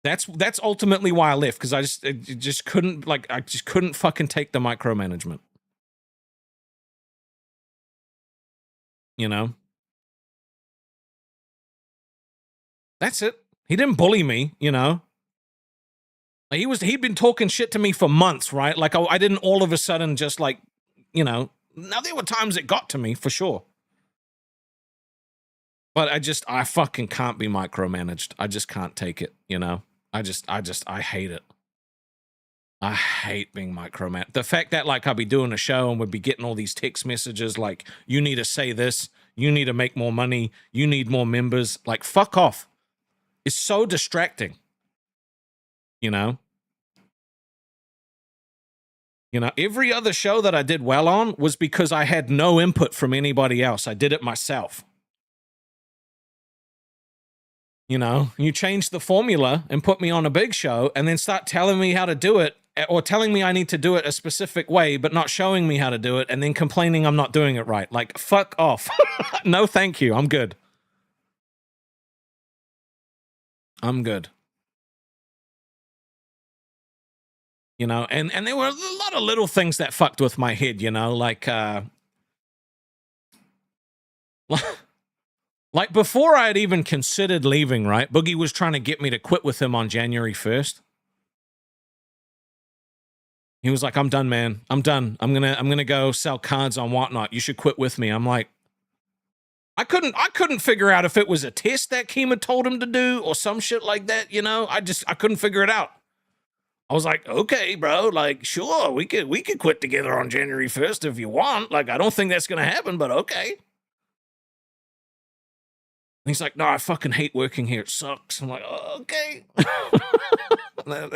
Speaker 1: That's ultimately why I left, because I just couldn't fucking take the micromanagement. You know? That's it. He didn't bully me, you know? He'd been talking shit to me for months, right? Like I didn't all of a sudden just like, you know, now there were times it got to me for sure. But I fucking can't be micromanaged. I just can't take it, you know? I hate it. I hate being micromanaged. The fact that like I'd be doing a show and would be getting all these text messages like, you need to say this, you need to make more money, you need more members, like fuck off. It's so distracting. You know? Every other show that I did well on was because I had no input from anybody else. I did it myself. You know, you change the formula and put me on a big show and then start telling me how to do it, or telling me I need to do it a specific way, but not showing me how to do it, and then complaining I'm not doing it right. Like, fuck off. No, thank you. I'm good. I'm good. You know, and there were a lot of little things that fucked with my head, you know, like like before I had even considered leaving, right? Boogie was trying to get me to quit with him on January 1st. He was like, I'm done, man. I'm done. I'm gonna go sell cards on Whatnot. You should quit with me. I'm like, I couldn't figure out if it was a test that Kima told him to do or some shit like that, you know? I couldn't figure it out. I was like, okay, bro, like, sure, we could quit together on January 1st if you want. Like, I don't think that's gonna happen, but okay. And he's like, no, I fucking hate working here. It sucks. I'm like, oh, okay.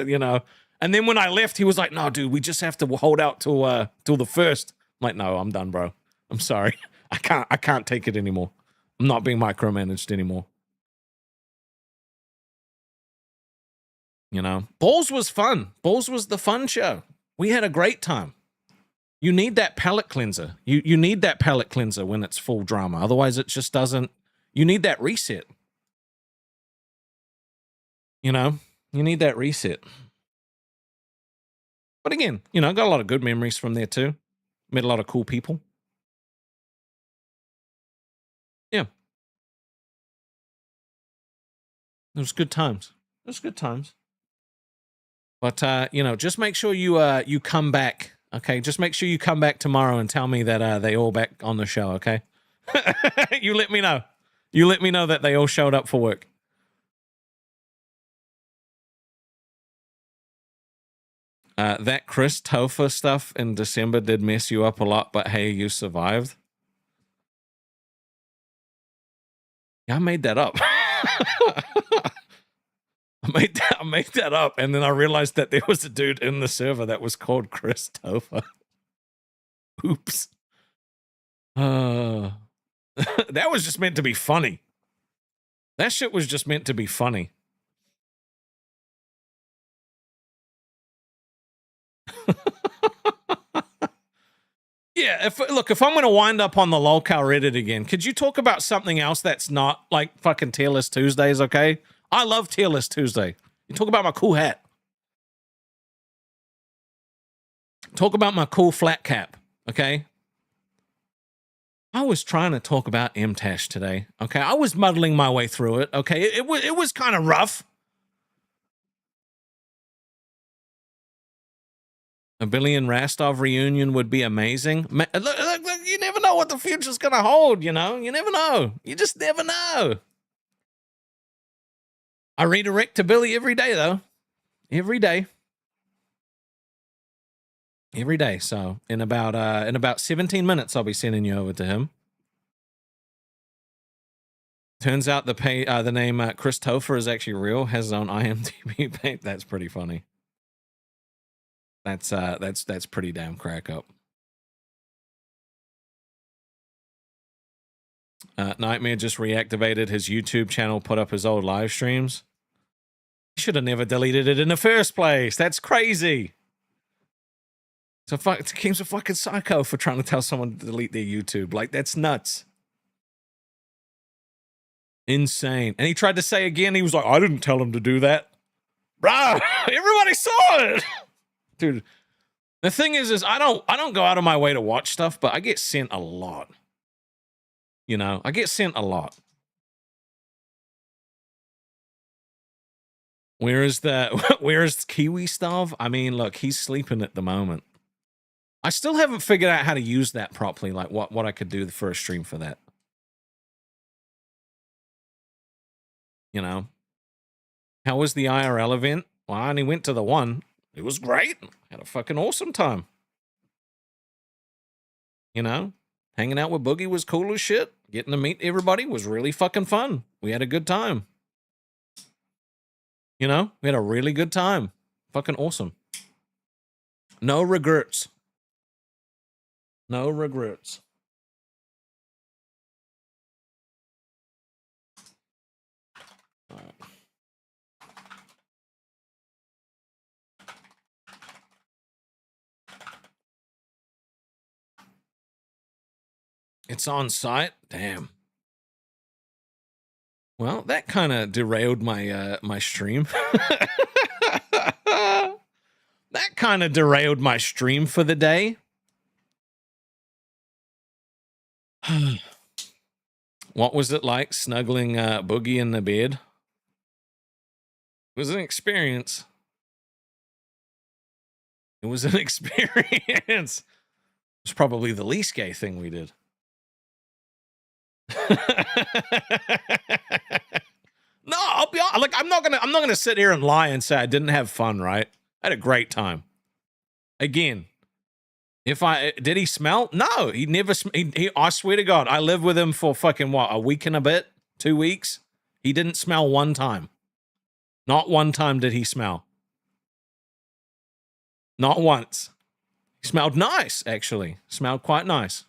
Speaker 1: You know. And then when I left, he was like, no, dude, we just have to hold out till the 1st. I'm like, no, I'm done, bro. I'm sorry. I can't take it anymore. I'm not being micromanaged anymore. You know, Balls was fun. Balls was the fun show. We had a great time. You need that palate cleanser. You need that palate cleanser when it's full drama. Otherwise, it just doesn't. You need that reset. You know, you need that reset. But again, you know, I got a lot of good memories from there too. Met a lot of cool people. Yeah. It was good times. It was good times. But you know, just make sure you come back. Okay, just make sure you come back tomorrow and tell me that they all back on the show. Okay, you let me know. You let me know that they all showed up for work. That Chris Tofa stuff in December did mess you up a lot, but hey, you survived. Yeah, I made that up. I made that up, and then I realized that there was a dude in the server that was called Chris Tofa. Oops. That was just meant to be funny. That shit was just meant to be funny. Yeah, if I'm going to wind up on the lolcow Reddit again, could you talk about something else that's not like fucking tier list Tuesdays, okay? I love tier list Tuesday. You talk about my cool hat. Talk about my cool flat cap, okay? I was trying to talk about Mtashed today, okay? I was muddling my way through it, okay? It was kind of rough. A Billion Rastov reunion would be amazing. Look, you never know what the future's going to hold, you know? You never know. You just never know. I redirect to Billy every day, though. Every day. Every day. So in about 17 minutes, I'll be sending you over to him. Turns out the name Chris Tofer is actually real. Has his own IMDb page. That's pretty funny. That's pretty damn crack up. Nightmare just reactivated his YouTube channel, put up his old live streams. He should have never deleted it in the first place. That's crazy. So Kim's a fucking psycho for trying to tell someone to delete their YouTube. Like, that's nuts. Insane. And he tried to say again, he was like, I didn't tell him to do that. Bruh, everybody saw it. Dude, the thing is I don't go out of my way to watch stuff, but I get sent a lot. You know, I get sent a lot. Where's Kiwi Stav? I mean, look, he's sleeping at the moment. I still haven't figured out how to use that properly, like what I could do for a stream for that. You know? How was the IRL event? Well, I only went to the one. It was great. Had a fucking awesome time. You know? Hanging out with Boogie was cool as shit. Getting to meet everybody was really fucking fun. We had a good time. You know? We had a really good time. Fucking awesome. No regrets. No regrets. All right. It's on site? Damn. Well, that kind of derailed my my stream. That kind of derailed my stream for the day. What was it like snuggling Boogie in the bed? It was an experience. It was an experience. It was probably the least gay thing we did. No, I'll be honest. Like, I'm not gonna sit here and lie and say I didn't have fun, right? I had a great time. Again, did he smell? No, he never. I swear to God, I lived with him for fucking what, a week and a bit, 2 weeks. He didn't smell one time. Not one time did he smell. Not once. He smelled nice, actually. Smelled quite nice.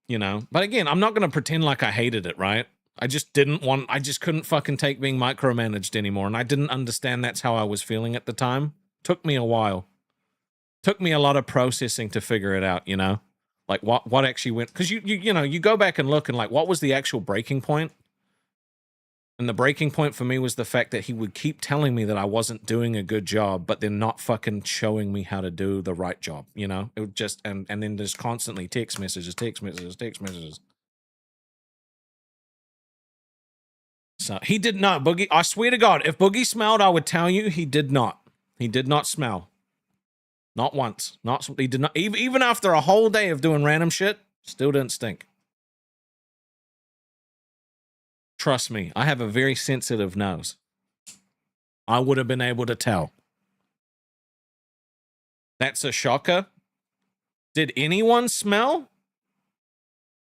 Speaker 1: You know, but again, I'm not going to pretend like I hated it, right? I just couldn't fucking take being micromanaged anymore. And I didn't understand that's how I was feeling at the time. Took me a while. Took me a lot of processing to figure it out, you know? Like what actually went, because you know, you go back and look and like, what was the actual breaking point? And the breaking point for me was the fact that he would keep telling me that I wasn't doing a good job, but then not fucking showing me how to do the right job, you know? It would just, and then just constantly text messages. So he did not, Boogie. I swear to God, if Boogie smelled, I would tell you he did not. He did not smell. Not once. He did not, even after a whole day of doing random shit, still didn't stink. Trust me, I have a very sensitive nose. I would have been able to tell. That's a shocker. Did anyone smell?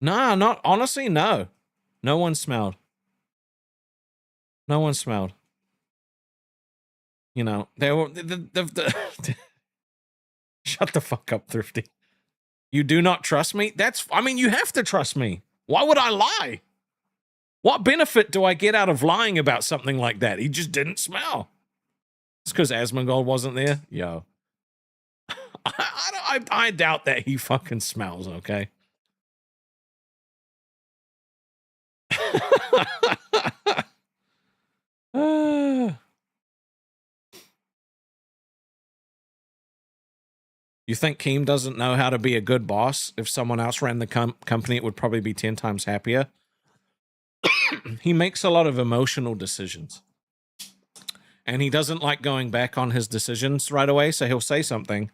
Speaker 1: Nah, not honestly, no. No one smelled. No one smelled. You know, they were shut the fuck up, Thrifty. You do not trust me? I mean, you have to trust me. Why would I lie? What benefit do I get out of lying about something like that? He just didn't smell. It's because Asmongold wasn't there? Yo. I doubt that he fucking smells, okay? You think Keem doesn't know how to be a good boss? If someone else ran the company, it would probably be 10 times happier. He makes a lot of emotional decisions. And he doesn't like going back on his decisions right away, so he'll say something.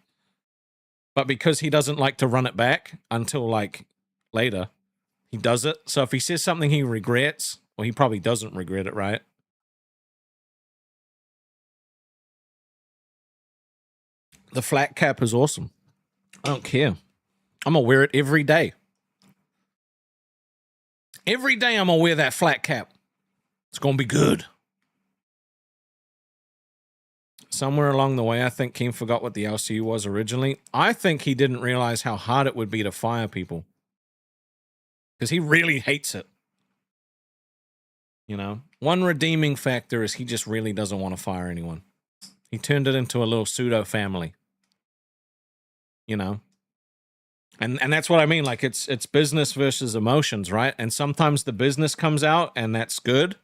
Speaker 1: But because he doesn't like to run it back until, like, later, he does it. So if he says something he regrets, well, he probably doesn't regret it, right? The flat cap is awesome. I don't care. I'm going to wear it every day. Every day I'm going to wear that flat cap. It's going to be good. Somewhere along the way, I think Keem forgot what the LCU was originally. I think he didn't realize how hard it would be to fire people. Because he really hates it. You know? One redeeming factor is he just really doesn't want to fire anyone. He turned it into a little pseudo family. You know? And that's what I mean. Like, it's business versus emotions, right? And sometimes the business comes out and that's good.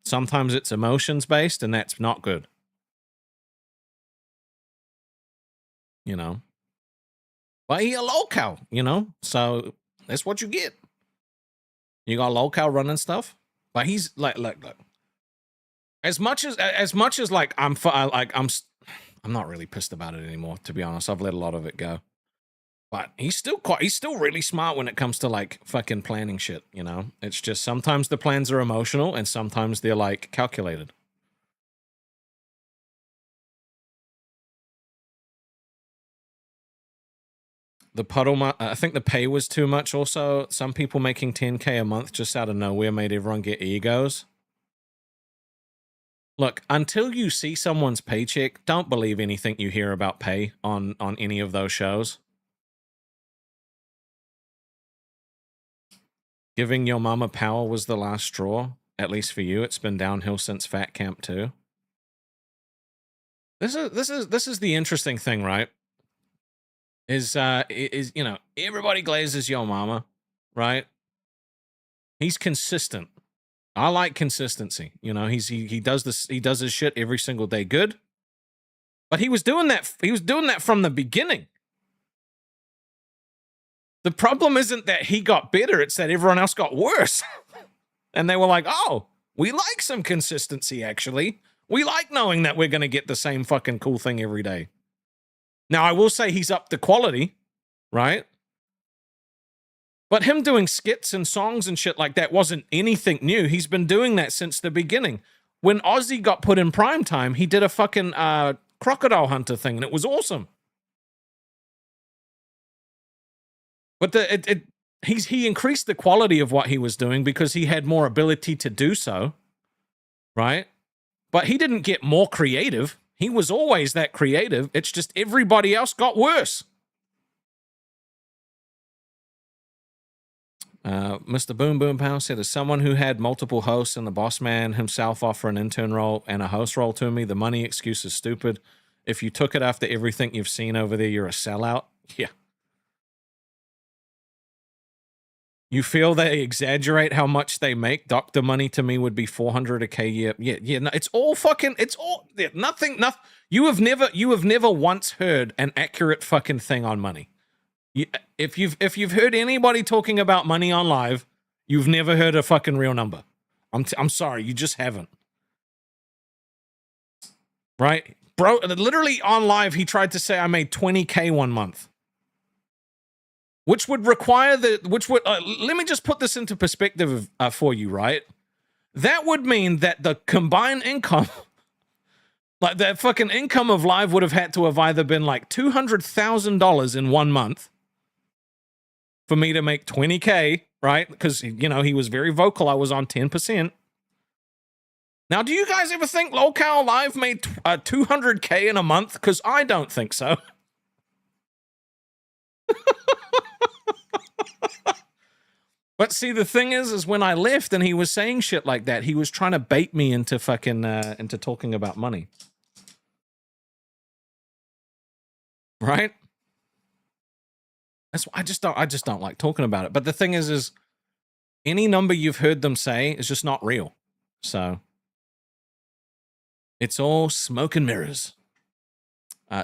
Speaker 1: Sometimes it's emotions based and that's not good. You know? But he a local, you know? So that's what you get. You got local running stuff. But he's like, look. As much as like I'm not really pissed about it anymore, to be honest. I've let a lot of it go. But he's still really smart when it comes to like fucking planning shit, you know? It's just sometimes the plans are emotional and sometimes they're like calculated. The puddle, I think the pay was too much also. Some people making 10K a month just out of nowhere made everyone get egos. Look, until you see someone's paycheck, don't believe anything you hear about pay on any of those shows. Giving your mama power was the last straw. At least for you, it's been downhill since Fat Camp 2. This is the interesting thing, right? is you know, everybody glazes your mama, right? He's consistent. I like consistency. You know, he does this, he does his shit every single day good. But he was doing that from the beginning. The problem isn't that he got better, it's that everyone else got worse. And they were like, "Oh, we like some consistency actually. We like knowing that we're going to get the same fucking cool thing every day." Now, I will say he's up the quality, right? But him doing skits and songs and shit like that wasn't anything new. He's been doing that since the beginning. When Ozzy got put in primetime, he did a fucking crocodile hunter thing, and it was awesome. But he increased the quality of what he was doing because he had more ability to do so, right? But he didn't get more creative. He was always that creative. It's just everybody else got worse. Mr. Boom Boom Pow said, as someone who had multiple hosts and the boss man himself offer an intern role and a host role to me, the money excuse is stupid. If you took it after everything you've seen over there, you're a sellout. Yeah. You feel they exaggerate how much they make? Doctor money to me would be $400K a year. Yeah, no, it's all fucking, it's all, nothing. You have never once heard an accurate fucking thing on money. If you've heard anybody talking about money on live, you've never heard a fucking real number. I'm sorry, you just haven't. Right? Bro, literally on live, he tried to say I made 20K one month. Which would require let me just put this into perspective for you, right? That would mean that the combined income, like the fucking income of live would have had to have either been like $200,000 in 1 month for me to make 20K, right? Because, you know, he was very vocal. I was on 10%. Now, do you guys ever think Locale Live made 200K in a month? Because I don't think so. But see, the thing is when I left and he was saying shit like that, he was trying to bait me into fucking, into talking about money. Right? That's why I just don't like talking about it. But the thing is any number you've heard them say is just not real. So it's all smoke and mirrors.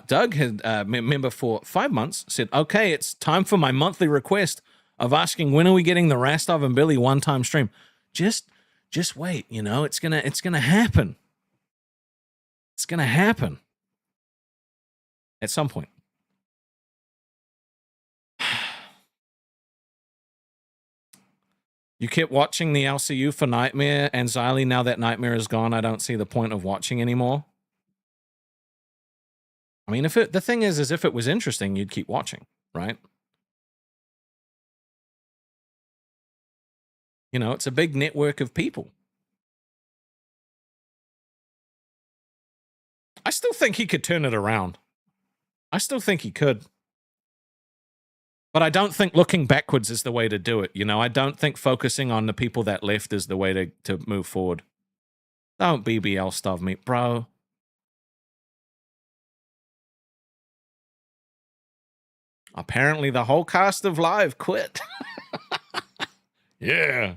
Speaker 1: Doug had member for 5 months said, "Okay, it's time for my monthly request of asking when are we getting the Rastov and Billy one-time stream." Just wait, you know, it's gonna happen. It's gonna happen at some point. You kept watching the LCU for Nightmare and Xylee. Now that Nightmare is gone, I don't see the point of watching anymore. I mean, the thing is if it was interesting, you'd keep watching, right? You know, it's a big network of people. I still think he could turn it around. I still think he could. But I don't think looking backwards is the way to do it. You know, I don't think focusing on the people that left is the way to move forward. Don't BBL stuff me, bro. Apparently the whole cast of Live quit. Yeah.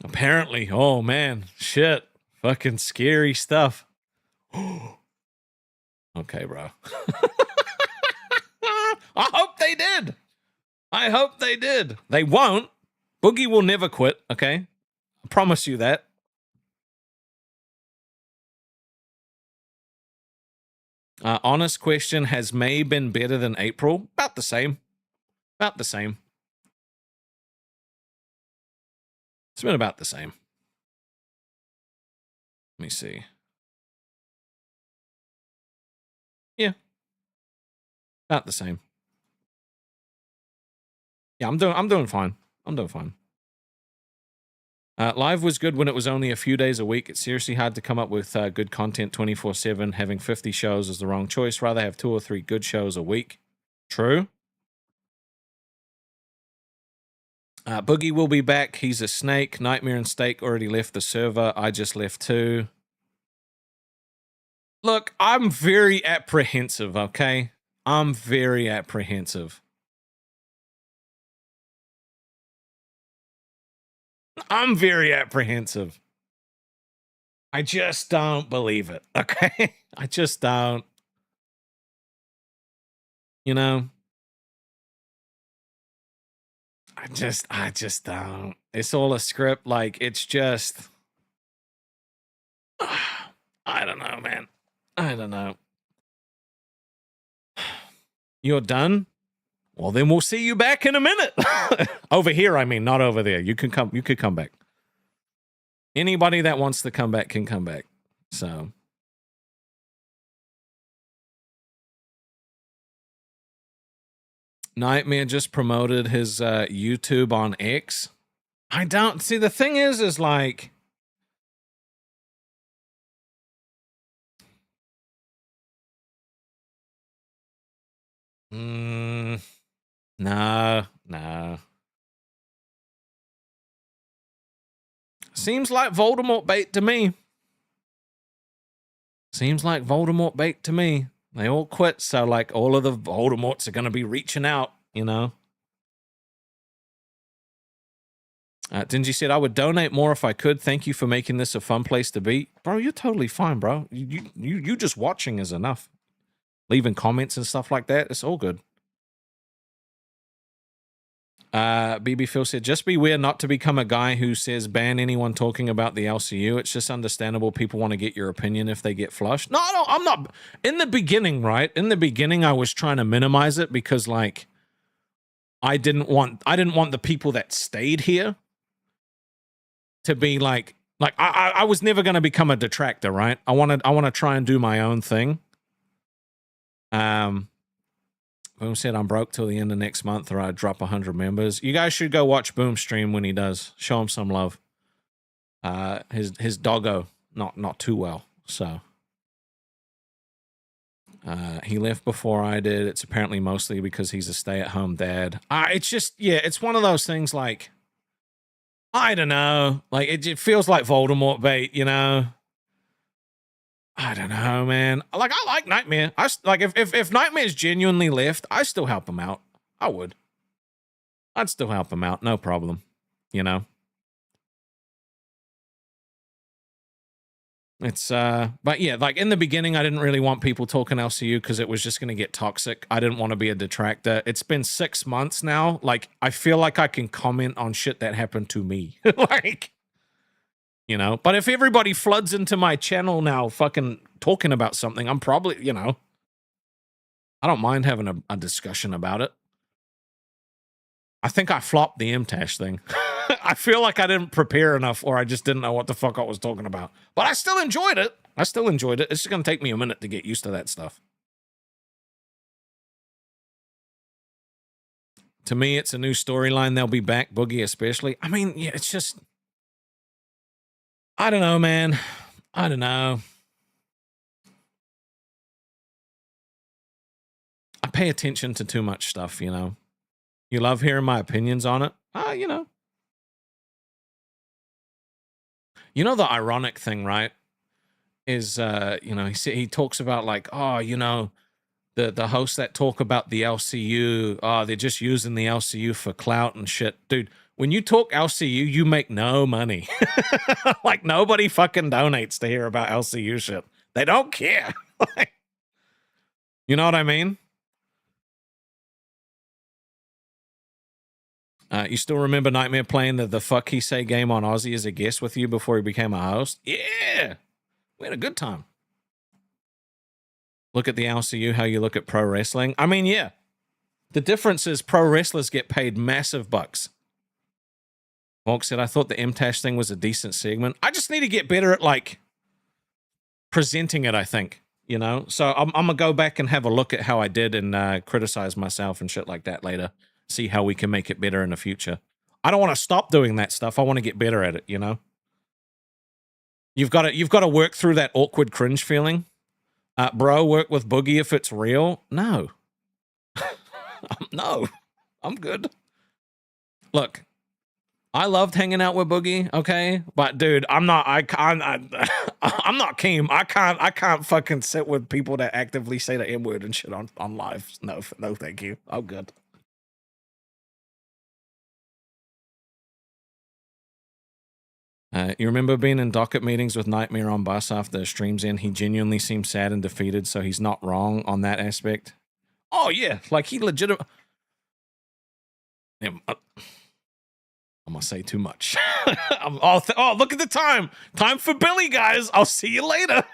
Speaker 1: Apparently. Oh, man. Shit. Fucking scary stuff. Okay, bro. I hope they did. I hope they did. They won't. Boogie will never quit, okay? I promise you that. Honest question, has May been better than April? About the same. About the same. It's been about the same. Let me see. Yeah. About the same. Yeah, I'm doing fine. I'm doing fine. Live was good when it was only a few days a week. It's seriously hard to come up with good content 24/7. Having 50 shows is the wrong choice. Rather have 2 or 3 good shows a week. True. Boogie will be back. He's a snake. Nightmare and Steak already left the server. I just left too. Look, I'm very apprehensive, okay? I'm very apprehensive. I'm very apprehensive. I just don't believe it, okay? I just don't. You know? I just don't. It's all a script. Like, it's just. I don't know, man. I don't know. You're done? Well, then we'll see you back in a minute. Over here, I mean, not over there. You could come back. Anybody that wants to come back can come back. So. Nightmare just promoted his YouTube on X. I don't see, the thing is like, no. Seems like Voldemort bait to me. Seems like Voldemort bait to me. They all quit, so like all of the Voldemorts are going to be reaching out, you know. Dingy said, I would donate more if I could. Thank you for making this a fun place to be. Bro, you're totally fine, bro. You just watching is enough. Leaving comments and stuff like that, it's all good. BB Phil said, just beware not to become a guy who says ban anyone talking about the LCU. It's just understandable people want to get your opinion if they get flushed. No, I'm not. In the beginning, right? In the beginning, I was trying to minimize it because, like, I didn't want the people that stayed here to be like I was never going to become a detractor, right? I want to try and do my own thing. Boom said, I'm broke till the end of next month or I drop 100 members. You guys should go watch Boom stream when he does. Show him some love. His doggo, not too well, so. He left before I did. It's apparently mostly because he's a stay-at-home dad. It's just, yeah, it's one of those things like, I don't know. Like, it feels like Voldemort bait, you know? I don't know, man. Like, I like Nightmare. If Nightmare's genuinely left, I still help him out. I would. I'd still help him out. No problem. You know? It's, but yeah, like in the beginning, I didn't really want people talking LCU because it was just going to get toxic. I didn't want to be a detractor. It's been 6 months now. Like, I feel like I can comment on shit that happened to me. Like, you know, but if everybody floods into my channel now fucking talking about something, I'm probably, you know, I don't mind having a discussion about it. I think I flopped the Mtashed thing. I feel like I didn't prepare enough or I just didn't know what the fuck I was talking about. But I still enjoyed it. It's just going to take me a minute to get used to that stuff. To me, it's a new storyline. They'll be back, Boogie especially. I mean, yeah, it's just... I don't know, man. I don't know. I pay attention to too much stuff, you know. You love hearing my opinions on it? You know. You know the ironic thing, right? Is, you know, he talks about like, oh, you know, the hosts that talk about the LCU, oh, they're just using the LCU for clout and shit. Dude, when you talk LCU, you make no money. Like, nobody fucking donates to hear about LCU shit. They don't care. You know what I mean? You still remember Nightmare playing the Fuck He Say game on Aussie as a guest with you before he became a host? Yeah! We had a good time. Look at the LCU, how you look at pro wrestling. I mean, yeah. The difference is pro wrestlers get paid massive bucks. Volk said, I thought the Mtashed thing was a decent segment. I just need to get better at, like, presenting it, I think. You know? So I'm going to go back and have a look at how I did and criticize myself and shit like that later. See how we can make it better in the future. I don't want to stop doing that stuff. I want to get better at it, you know? You've got to work through that awkward cringe feeling. Bro, work with Boogie if it's real. No. No. I'm good. Look, I loved hanging out with Boogie, okay? But dude, I'm not I'm not keen. I can't fucking sit with people that actively say the N-word and shit on live. No, thank you. I'm good. You remember being in docket meetings with Nightmare on bus after the stream's end? He genuinely seemed sad and defeated, so he's not wrong on that aspect. Oh yeah, like he legitimate. I'm gonna say too much. Oh, look at the time. Time for Billy, guys. I'll see you later.